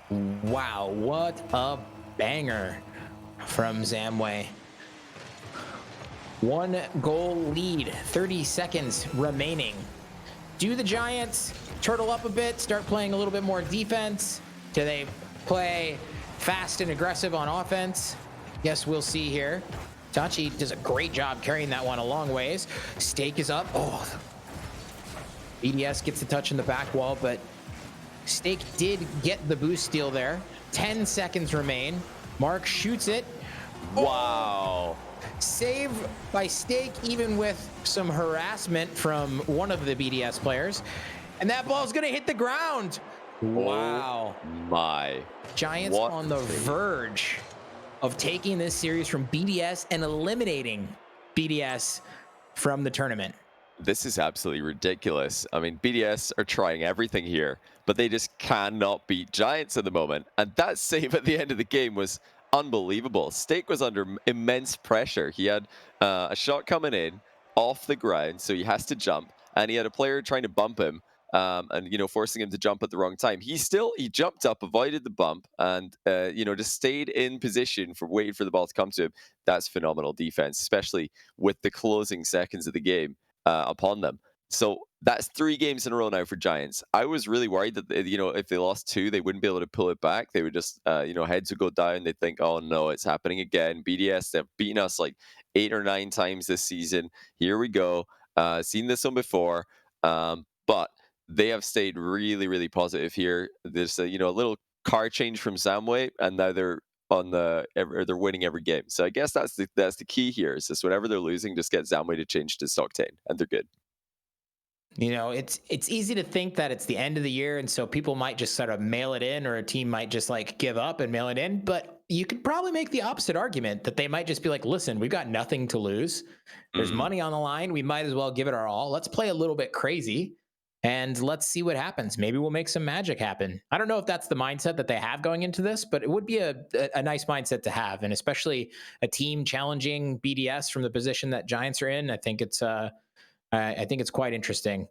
Wow, what a banger from Zamway. 1 goal lead, 30 seconds remaining. Do the Giants turtle up a bit, start playing a little bit more defense? Do they play fast and aggressive on offense? Yes, we'll see here. Tachi does a great job carrying that one a long ways. Stake is up. Oh, BDS gets the touch in the back wall, but Stake did get the boost steal there. 10 seconds remain. Mark shoots it.
Wow.
Save by Stake, even with some harassment from one of the BDS players. And that ball's gonna hit the ground. Wow.
Oh my.
Giants on the verge of taking this series from BDS and eliminating BDS from the tournament.
This is absolutely ridiculous. I mean, BDS are trying everything here, but they just cannot beat Giants at the moment. And that save at the end of the game was unbelievable. Stake was under immense pressure. He had a shot coming in off the ground, so he has to jump, and he had a player trying to bump him, and forcing him to jump at the wrong time. He jumped up, avoided the bump, and just stayed in position for waiting for the ball to come to him. That's phenomenal defense, especially with the closing seconds of the game upon them. So that's 3 games in a row now for Giants. I was really worried that if they lost 2, they wouldn't be able to pull it back. They would just heads would go down. They'd think, oh no, it's happening again. BDS, they've beaten us like 8 or 9 times this season. Here we go. Seen this one before, but they have stayed really, really positive here. There's a little car change from Samway, and now they're they're winning every game. So I guess that's the key here. Is just whenever they're losing, just get Zamway to change to Stockton, and they're good.
It's easy to think that it's the end of the year, and so people might just sort of mail it in, or a team might just like give up and mail it in. But you could probably make the opposite argument that they might just be like, listen, we've got nothing to lose. There's money on the line. We might as well give it our all. Let's play a little bit crazy. And let's see what happens. Maybe we'll make some magic happen. I don't know if that's the mindset that they have going into this, but it would be a nice mindset to have, and especially a team challenging BDS from the position that Giants are in. I think it's quite interesting.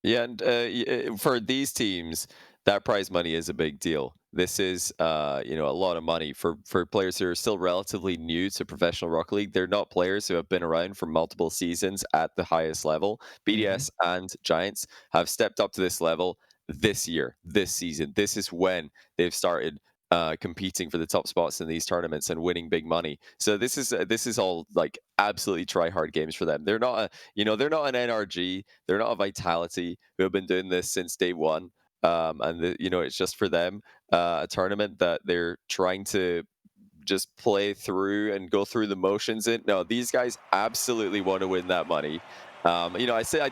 Yeah, and for these teams, that prize money is a big deal. This is a lot of money for players who are still relatively new to professional Rocket League. They're not players who have been around for multiple seasons at the highest level. BDS and Giants have stepped up to this level this year, this season. This is when they've started competing for the top spots in these tournaments and winning big money. So this is all like absolutely try hard games for them. They're not they're not an NRG, they're not a Vitality who have been doing this since day one. And it's just for them a tournament that they're trying to just play through and go through the motions in. No, these guys absolutely want to win that money. I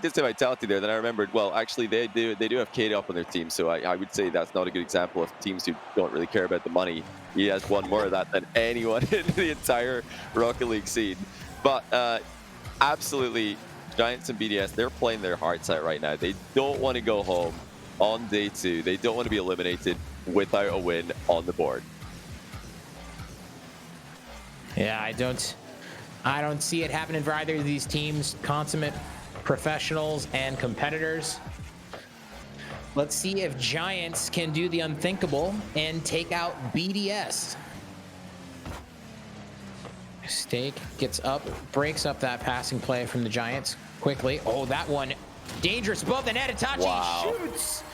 did say Vitality there, then I remembered, well, actually they do have Kate up on their team, so I would say that's not a good example of teams who don't really care about the money. He has won more of that than anyone in the entire Rocket League scene. But absolutely, Giants and BDS, they're playing their hearts out right now. They don't want to go home on day 2. They don't want to be eliminated without a win on the board.
Yeah, I don't see it happening for either of these teams. Consummate professionals and competitors. Let's see if Giants can do the unthinkable and take out BDS. Stake gets up, breaks up that passing play from the Giants quickly. Oh, that one dangerous above the net. Itachi shoots,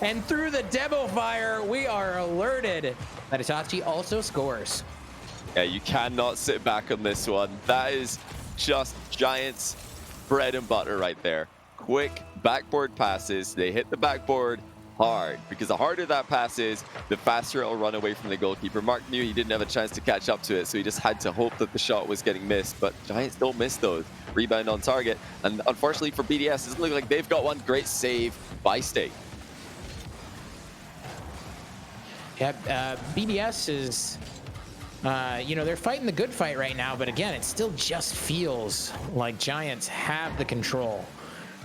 and through the demo fire, we are alerted that Itachi also scores.
Yeah, you cannot sit back on this one. That is just Giants bread and butter right there. Quick backboard passes. They hit the backboard hard, because the harder that pass is, the faster it'll run away from the goalkeeper. Mark knew he didn't have a chance to catch up to it, so he just had to hope that the shot was getting missed. But Giants don't miss those. Rebound on target. And unfortunately for BDS, it doesn't look like they've got one. Great save by Stake.
Yeah, BDS is... they're fighting the good fight right now, but again, it still just feels like Giants have the control.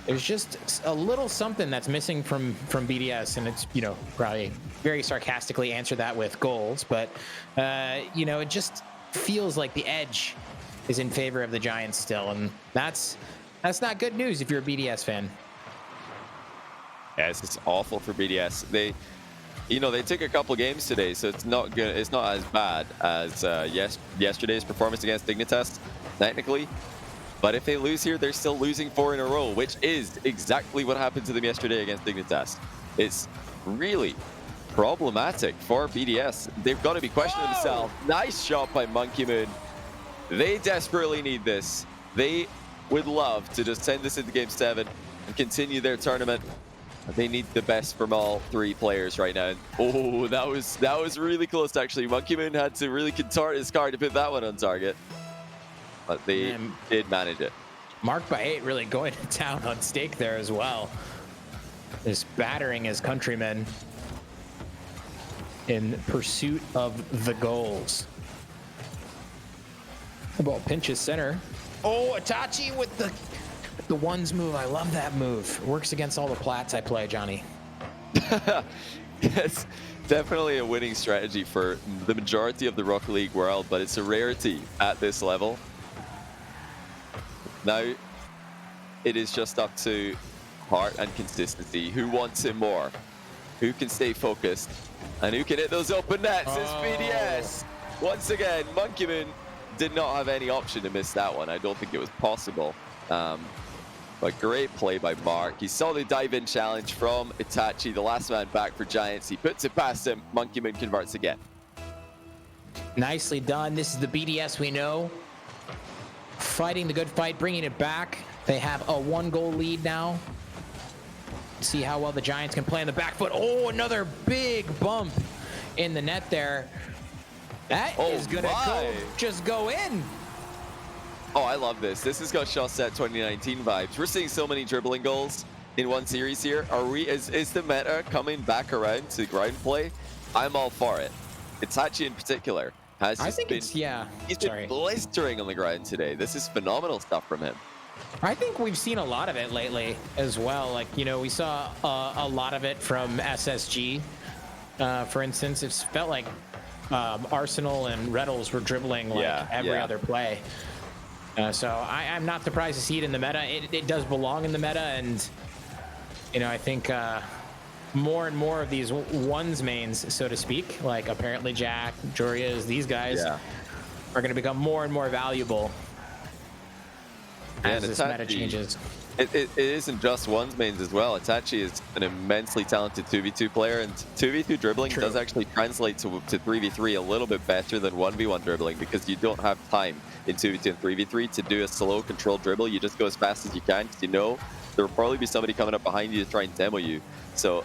There's just a little something that's missing from BDS, and it's, probably very sarcastically answer that with goals, but, it just feels like the edge is in favor of the Giants still, and that's not good news if you're a BDS fan.
Yeah, it's just awful for BDS. They took a couple games today, so it's not good. It's not as bad as yesterday's performance against Dignitas, technically. But if they lose here, they're still losing 4 in a row, which is exactly what happened to them yesterday against Dignitas. It's really problematic for BDS. They've got to be questioning themselves. Nice shot by Monkey Moon. They desperately need this. They would love to just send this into Game 7 and continue their tournament. They need the best from all three players right now. Oh, that was really close actually. Monkey Moon had to really contort his card to put that one on target, but they did manage it.
Marked by 8 really going to town on Stake there as well. Just battering his countrymen in pursuit of the goals. The ball pinches center. Oh, Itachi with the ones move. I love that move. It works against all the plats I play, Johnny.
It's definitely a winning strategy for the majority of the Rocket League world, but it's a rarity at this level. Now, it is just up to heart and consistency. Who wants it more? Who can stay focused? And who can hit those open nets? It's BDS. Once again, Monkey Moon did not have any option to miss that one. I don't think it was possible. But great play by Mark. He saw the dive-in challenge from Itachi, the last man back for Giants. He puts it past him. Monkey Moon converts again.
Nicely done. This is the BDS we know. Fighting the good fight, bringing it back. They have a 1-goal lead now. See how well the Giants can play on the back foot. Oh, another big bump in the net there. That is going to just go in.
Oh, I love this. This has got Shotset 2019 vibes. We're seeing so many dribbling goals in one series here. Is the meta coming back around to ground play? I'm all for it. Itachi in particular has he's been blistering on the ground today. This is phenomenal stuff from him.
I think we've seen a lot of it lately as well. Like, you know, we saw a lot of it from SSG. For instance, it felt like Arsenal and Reddles were dribbling like every other play. So I'm not surprised to see it in the meta. It does belong in the meta, and you know, I think more and more of these ones mains, so to speak, like apparently Jack, Joria's, these guys are going to become more and more valuable as this meta changes.
It isn't just ones mains as well. Itachi is an immensely talented 2v2 player, and 2v2 dribbling does actually translate to 3v3 a little bit better than 1v1 dribbling, because you don't have time in 2v2 and 3v3 to do a slow controlled dribble. You just go as fast as you can, because you know there will probably be somebody coming up behind you to try and demo you. So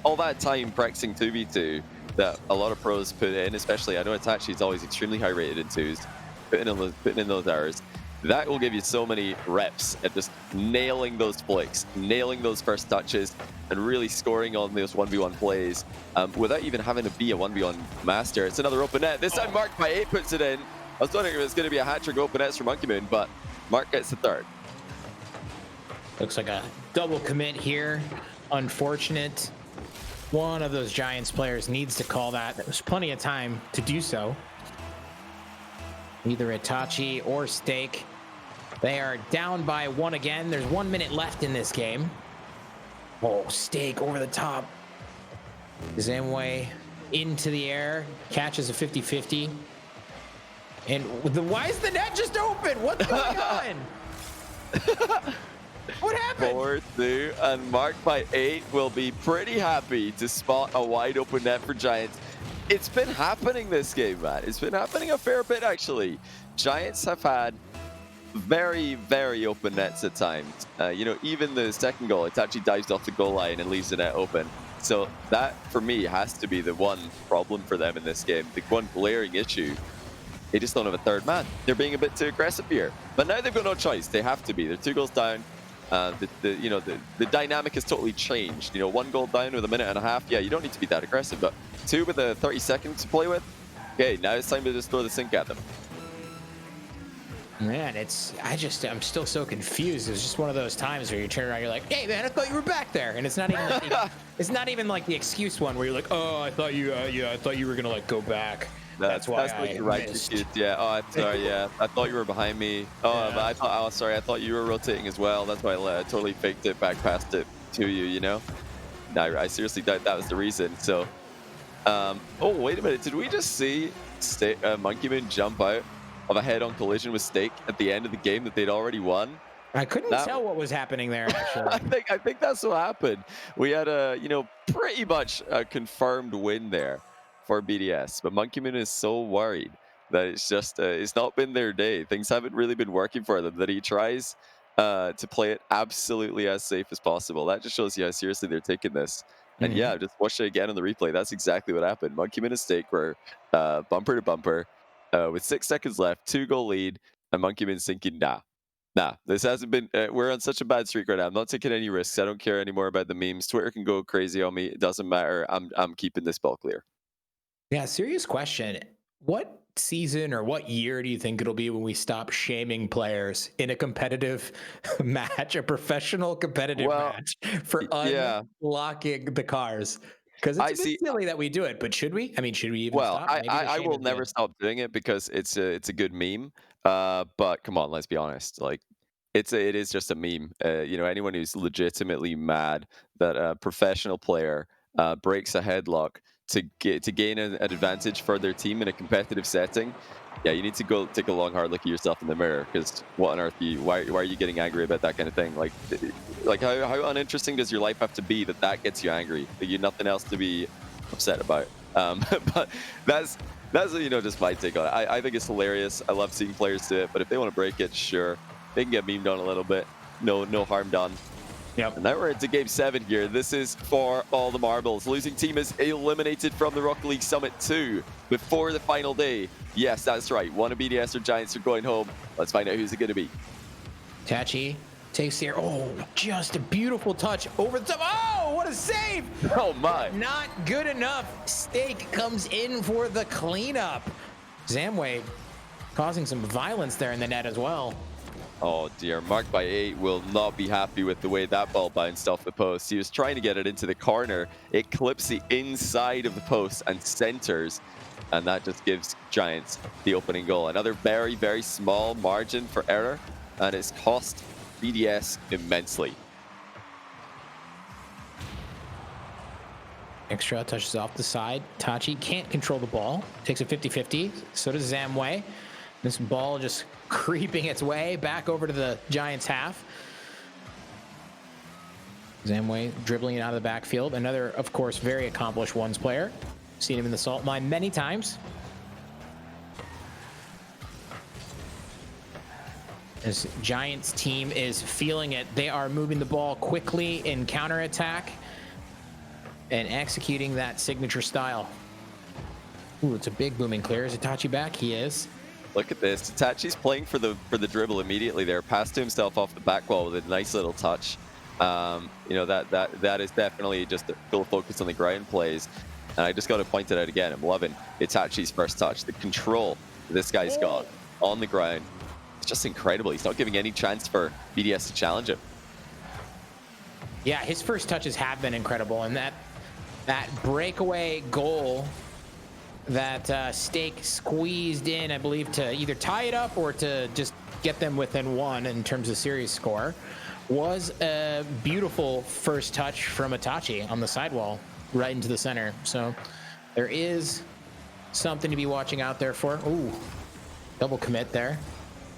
all that time practicing 2v2 that a lot of pros put in, especially I know Itachi is always extremely high rated in twos, putting in those hours. That will give you so many reps at just nailing those flicks, nailing those first touches, and really scoring on those 1v1 plays without even having to be a 1v1 master. It's another open net. This time Mark by 8 puts it in. I was wondering if it's going to be a hat-trick open nets for Monkey Moon, but Mark gets the third.
Looks like a double commit here. Unfortunate. One of those Giants players needs to call that. There's plenty of time to do so. Either Itachi or Stake. They are down by 1 again. There's 1 minute left in this game. Oh, Stake over the top. Zamway into the air. Catches a 50-50. And why is the net just open? What's going on? What happened?
4-2, and Mark by 8 will be pretty happy to spot a wide open net for Giants. It's been happening this game, man. It's been happening a fair bit, actually. Giants have had very, very open nets at times. You know, even the second goal, it actually dives off the goal line and leaves the net open. So that, for me, has to be the one problem for them in this game. The one glaring issue. They just don't have a third man. They're being a bit too aggressive here. But now they've got no choice. They have to be. They're 2 goals down. The dynamic has totally changed. You know, 1 goal down with a minute and a half. Yeah, you don't need to be that aggressive, but 2 with 30 seconds to play with. Okay, now it's time to just throw the sink at them.
Man, I'm still so confused. It's just one of those times where you turn around, you're like, "Hey, man, I thought you were back there," and it's not even it's not even like the excuse one where you're like, "Oh, I thought you were gonna like go back." That's why I missed.
Yeah. Oh, I'm sorry. Yeah, I thought you were behind me. Oh, yeah. But I thought you were rotating as well. That's why I totally faked it back past it to you. You know. No, I seriously doubt that was the reason. So, oh wait a minute. Did we just see Monkey Moon jump out of a head-on collision with Stake at the end of the game that they'd already won?
I couldn't tell what was happening there, actually.
I think that's what happened. We had a pretty much a confirmed win there for BDS, but Monkey Moon is so worried that it's just it's not been their day. Things haven't really been working for them. That he tries to play it absolutely as safe as possible. That just shows you how seriously they're taking this. And
Mhm.
yeah, just watch it again on the replay. That's exactly what happened. Monkey and Stake were bumper to bumper with 6 seconds left, 2-goal lead, and Monkey Man's thinking, nah, this hasn't been. We're on such a bad streak right now. I'm not taking any risks. I don't care anymore about the memes. Twitter can go crazy on me. It doesn't matter. I'm keeping this ball clear.
Yeah, serious question. What season or what year do you think it'll be when we stop shaming players in a competitive match, a professional competitive
Well,
match, for
yeah,
unlocking the cars? Because it's
I
a bit
see.
silly that we do it, but should we? I mean, should we even
Well,
stop?
I,
Maybe
I
the
I
shame
will
is
never
good.
stop doing it because it's a good meme. But come on, let's be honest. Like, it is just a meme. Anyone who's legitimately mad that a professional player breaks a headlock to gain an advantage for their team in a competitive setting, yeah, you need to go take a long hard look at yourself in the mirror. Because what on earth why are you getting angry about that kind of thing? Like how uninteresting does your life have to be that gets you angry? That you nothing else to be upset about. But that's just my take on it. I think it's hilarious. I love seeing players do it, but if they want to break it, sure, they can get memed on a little bit. No harm done. And
Yep.
now we're into game 7 here. This is for all the marbles. Losing team is eliminated from the Rocket League Summit 2 before the final day. Yes, that's right. One of BDS or Giants are going home. Let's find out who's it going to be.
Tachi takes the air. Oh, just a beautiful touch over the top. Oh, what a save!
Oh my.
Not good enough. Stake comes in for the cleanup. Zamway causing some violence there in the net as well.
Oh dear, marked by 8 will not be happy with the way that ball bounced off the post. He was trying to get it into the corner. It clips the inside of the post and centers, and that just gives Giants the opening goal. Another very, very small margin for error, and it's cost BDS immensely.
Extra touches off the side. Tachi can't control the ball. Takes a 50-50. So does Zamway. This ball just creeping its way back over to the Giants' half. Zamway dribbling it out of the backfield. Another, of course, very accomplished ones player. Seen him in the salt mine many times. This Giants team is feeling it. They are moving the ball quickly in counterattack and executing that signature style. Ooh, it's a big booming clear. Is Itachi back? He is.
Look at this. Itachi's playing for the dribble immediately there. Passed to himself off the back wall with a nice little touch. That is definitely just a full focus on the ground plays. And I just got to point it out again. I'm loving Itachi's first touch. The control this guy's got on the ground. It's just incredible. He's not giving any chance for BDS to challenge him.
Yeah, his first touches have been incredible. And that breakaway goal that Stake squeezed in, I believe, to either tie it up or to just get them within one in terms of series score, was a beautiful first touch from Itachi on the sidewall right into the center. So there is something to be watching out there for. Ooh, double commit there.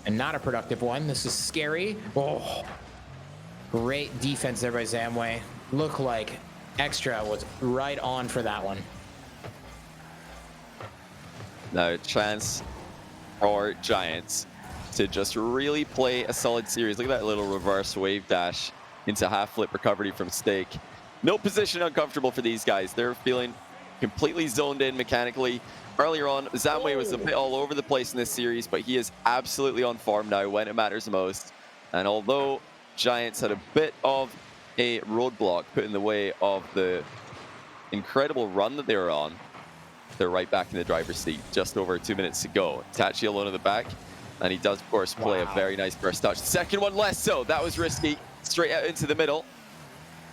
And not a productive one. This is scary. Oh, great defense there by Zamway. Looked like Extra was right on for that one.
Now, chance for Giants to just really play a solid series. Look at that little reverse wave dash into half flip recovery from Stake. No position uncomfortable for these guys. They're feeling completely zoned in mechanically. Earlier on, Zamway was a bit all over the place in this series, but he is absolutely on form now when it matters most. And although Giants had a bit of a roadblock put in the way of the incredible run that they were on, they're right back in the driver's seat. Just over 2 minutes to go. Tachi alone in the back, and he does, of course, play a very nice first touch. Second one less so. That was risky. Straight out into the middle.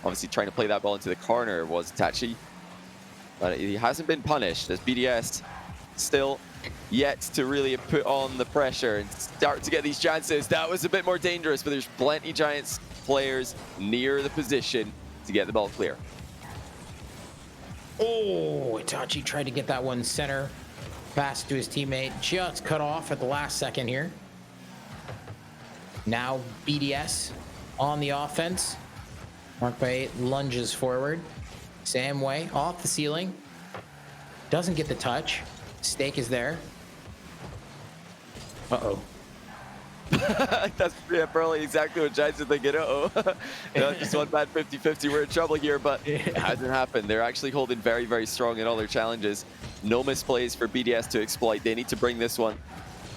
Obviously trying to play that ball into the corner was Tachi, but he hasn't been punished as BDS still yet to really put on the pressure and start to get these chances. That was a bit more dangerous, but there's plenty Giants players near the position to get the ball clear.
Oh, Itachi tried to get that one center. Pass to his teammate. Just cut off at the last second here. Now BDS on the offense. Mark by 8 lunges forward. Zamway off the ceiling. Doesn't get the touch. Stake is there. Uh-oh.
That's probably exactly what Giants are thinking. Uh-oh. Just one bad 50-50. We're in trouble here, but it hasn't happened. They're actually holding very, very strong in all their challenges. No misplays for BDS to exploit. They need to bring this one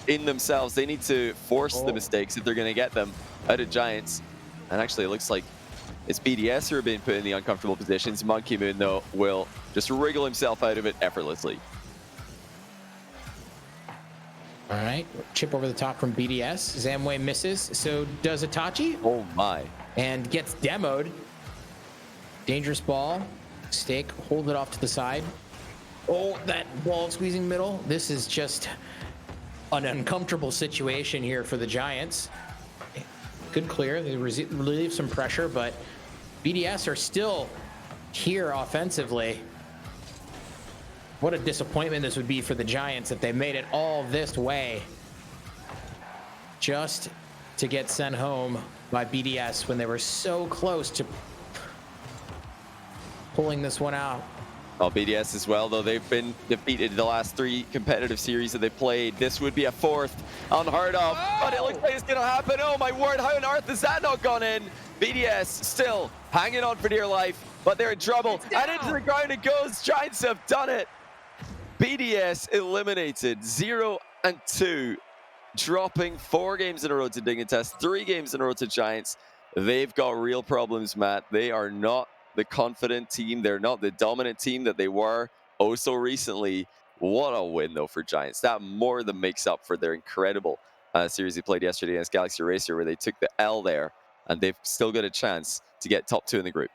in themselves. They need to force the mistakes if they're going to get them out of Giants. And actually, it looks like it's BDS who are being put in the uncomfortable positions. Monkey Moon, though, will just wriggle himself out of it effortlessly.
All right, chip over the top from BDS. Zamway misses, so does Itachi.
Oh my.
And gets demoed. Dangerous ball. Stake, hold it off to the side. Oh, that ball squeezing middle. This is just an uncomfortable situation here for the Giants. Good clear, they relieve some pressure, but BDS are still here offensively. What a disappointment this would be for the Giants if they made it all this way just to get sent home by BDS when they were so close to pulling this one out.
Oh, BDS as well, though they've been defeated in the last 3 competitive series that they've played. This would be a 4th, unheard of, but it looks like it's going to happen. Oh my word, how on earth has that not gone in? BDS still hanging on for dear life, but they're in trouble. And into the ground it goes. Giants have done it. BDS eliminated 0-2, dropping 4 games in a row to Dignitas, 3 games in a row to Giants. They've got real problems, Matt. They are not the confident team. They're not the dominant team that they were oh so recently. What a win, though, for Giants. That more than makes up for their incredible series they played yesterday against Galaxy Racer, where they took the L there, and they've still got a chance to get top 2 in the group.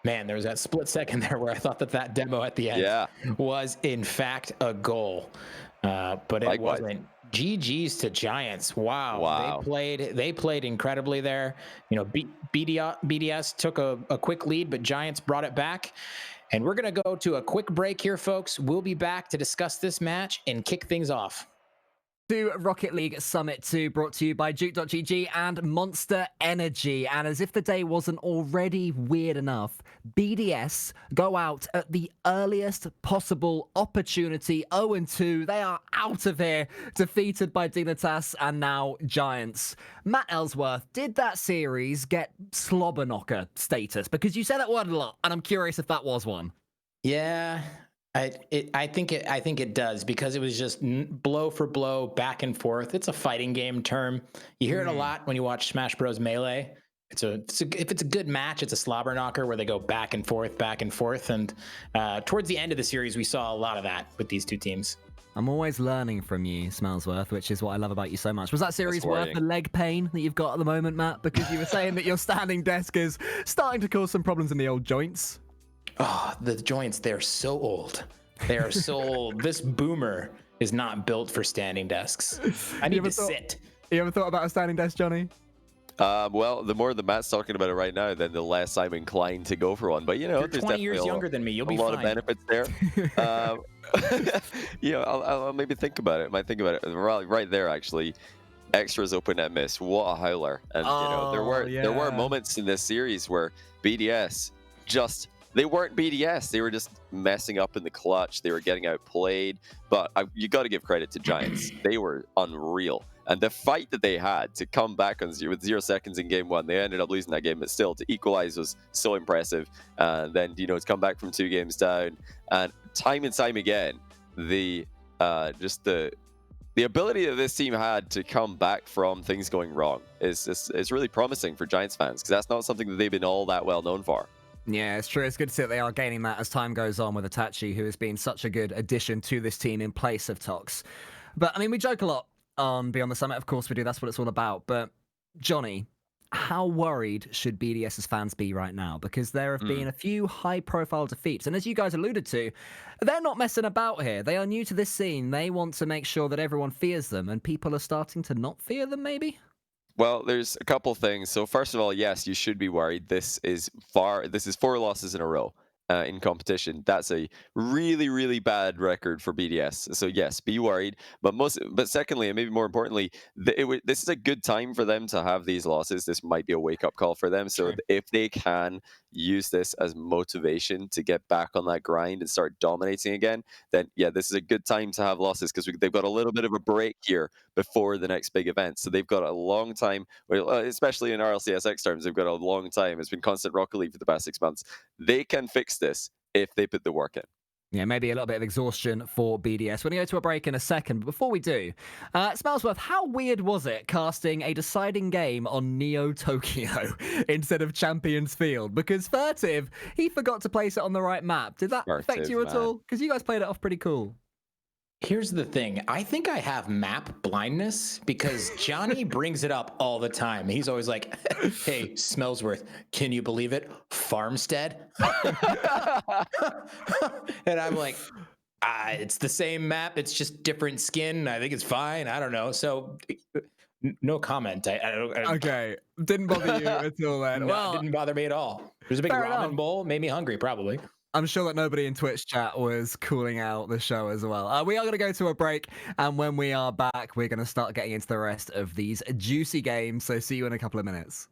Man, there was that split second there where I thought that demo at the end was, in fact, a goal. But it wasn't. GG's to Giants. Wow. They played incredibly there. You know, BDS took a quick lead, but Giants brought it back. And we're going to go to a quick break here, folks. We'll be back to discuss this match and kick things off.
To Rocket League Summit 2, brought to you by Juke.gg and Monster Energy. And as if the day wasn't already weird enough, BDS go out at the earliest possible opportunity. 0-2, they are out of here, defeated by Dignitas and now Giants. Matt Ellsworth, did that series get slobber knocker status? Because you say that word a lot, and I'm curious if that was one.
Yeah. I think it does, because it was just blow for blow, back and forth. It's a fighting game term. You hear it a lot when you watch Smash Bros. Melee. If it's a good match, it's a slobber knocker where they go back and forth, back and forth. And towards the end of the series, we saw a lot of that with these 2 teams.
I'm always learning from you, Smellsworth, which is what I love about you so much. Was that series worth the leg pain that you've got at the moment, Matt? Because you were saying that your standing desk is starting to cause some problems in the old joints.
Oh, the joints, they're so old. They are so old. This boomer is not built for standing desks. I need to sit.
You ever thought about a standing desk, Johnny?
Well, the more the Matt's talking about it right now, then the less I'm inclined to go for one. But, you know,
You're 20 years younger than me. You'll be fine.
A lot of benefits there. You know, I'll maybe think about it. I might think about it. Right there, actually. Extras open net miss. What a howler. And, you know, there were moments in this series where BDS they weren't BDS. They were just messing up in the clutch. They were getting outplayed. But you got to give credit to Giants. They were unreal. And the fight that they had to come back with 0 seconds in game 1, they ended up losing that game, but still to equalize was so impressive. And then, you know, to come back from 2 games down, and time again, the ability that this team had to come back from things going wrong is really promising for Giants fans, because that's not something that they've been all that well known for.
Yeah, it's true. It's good to see that they are gaining that as time goes on with Itachi, who has been such a good addition to this team in place of Tox. But, I mean, we joke a lot on Beyond the Summit. Of course we do. That's what it's all about. But, Johnny, how worried should BDS's fans be right now? Because there have been a few high-profile defeats. And as you guys alluded to, they're not messing about here. They are new to this scene. They want to make sure that everyone fears them, and people are starting to not fear them, maybe?
Well, there's a couple things. So first of all, yes, you should be worried. This is 4 losses in a row in competition. That's a really, really bad record for BDS. So yes, be worried. But secondly, and maybe more importantly, this is a good time for them to have these losses. This might be a wake-up call for them. So if they can use this as motivation to get back on that grind and start dominating again, then yeah, this is a good time to have losses because they've got a little bit of a break here before the next big event. So they've got a long time, well, especially in RLCSX terms, they've got a long time. It's been constant Rocket League for the past 6 months. They can fix this if they put the work in.
Yeah, maybe a little bit of exhaustion for BDS. We're going to go to a break in a second, but before we do, Smellsworth, how weird was it casting a deciding game on Neo Tokyo instead of Champions Field? Because Furtive, he forgot to place it on the right map. Did that affect you at all? Because you guys played it off pretty cool.
Here's the thing. I think I have map blindness because Johnny brings it up all the time. He's always like, hey, Smellsworth, can you believe it? Farmstead? And I'm like, it's the same map. It's just different skin. I think it's fine. I don't know. So no comment.
Okay. Didn't bother you at all then.
No,
Well,
it didn't bother me at all. There's a big ramen bowl. Made me hungry, probably.
I'm sure that nobody in Twitch chat was calling out the show as well. We are going to go to a break, and when we are back, we're going to start getting into the rest of these juicy games. So see you in a couple of minutes.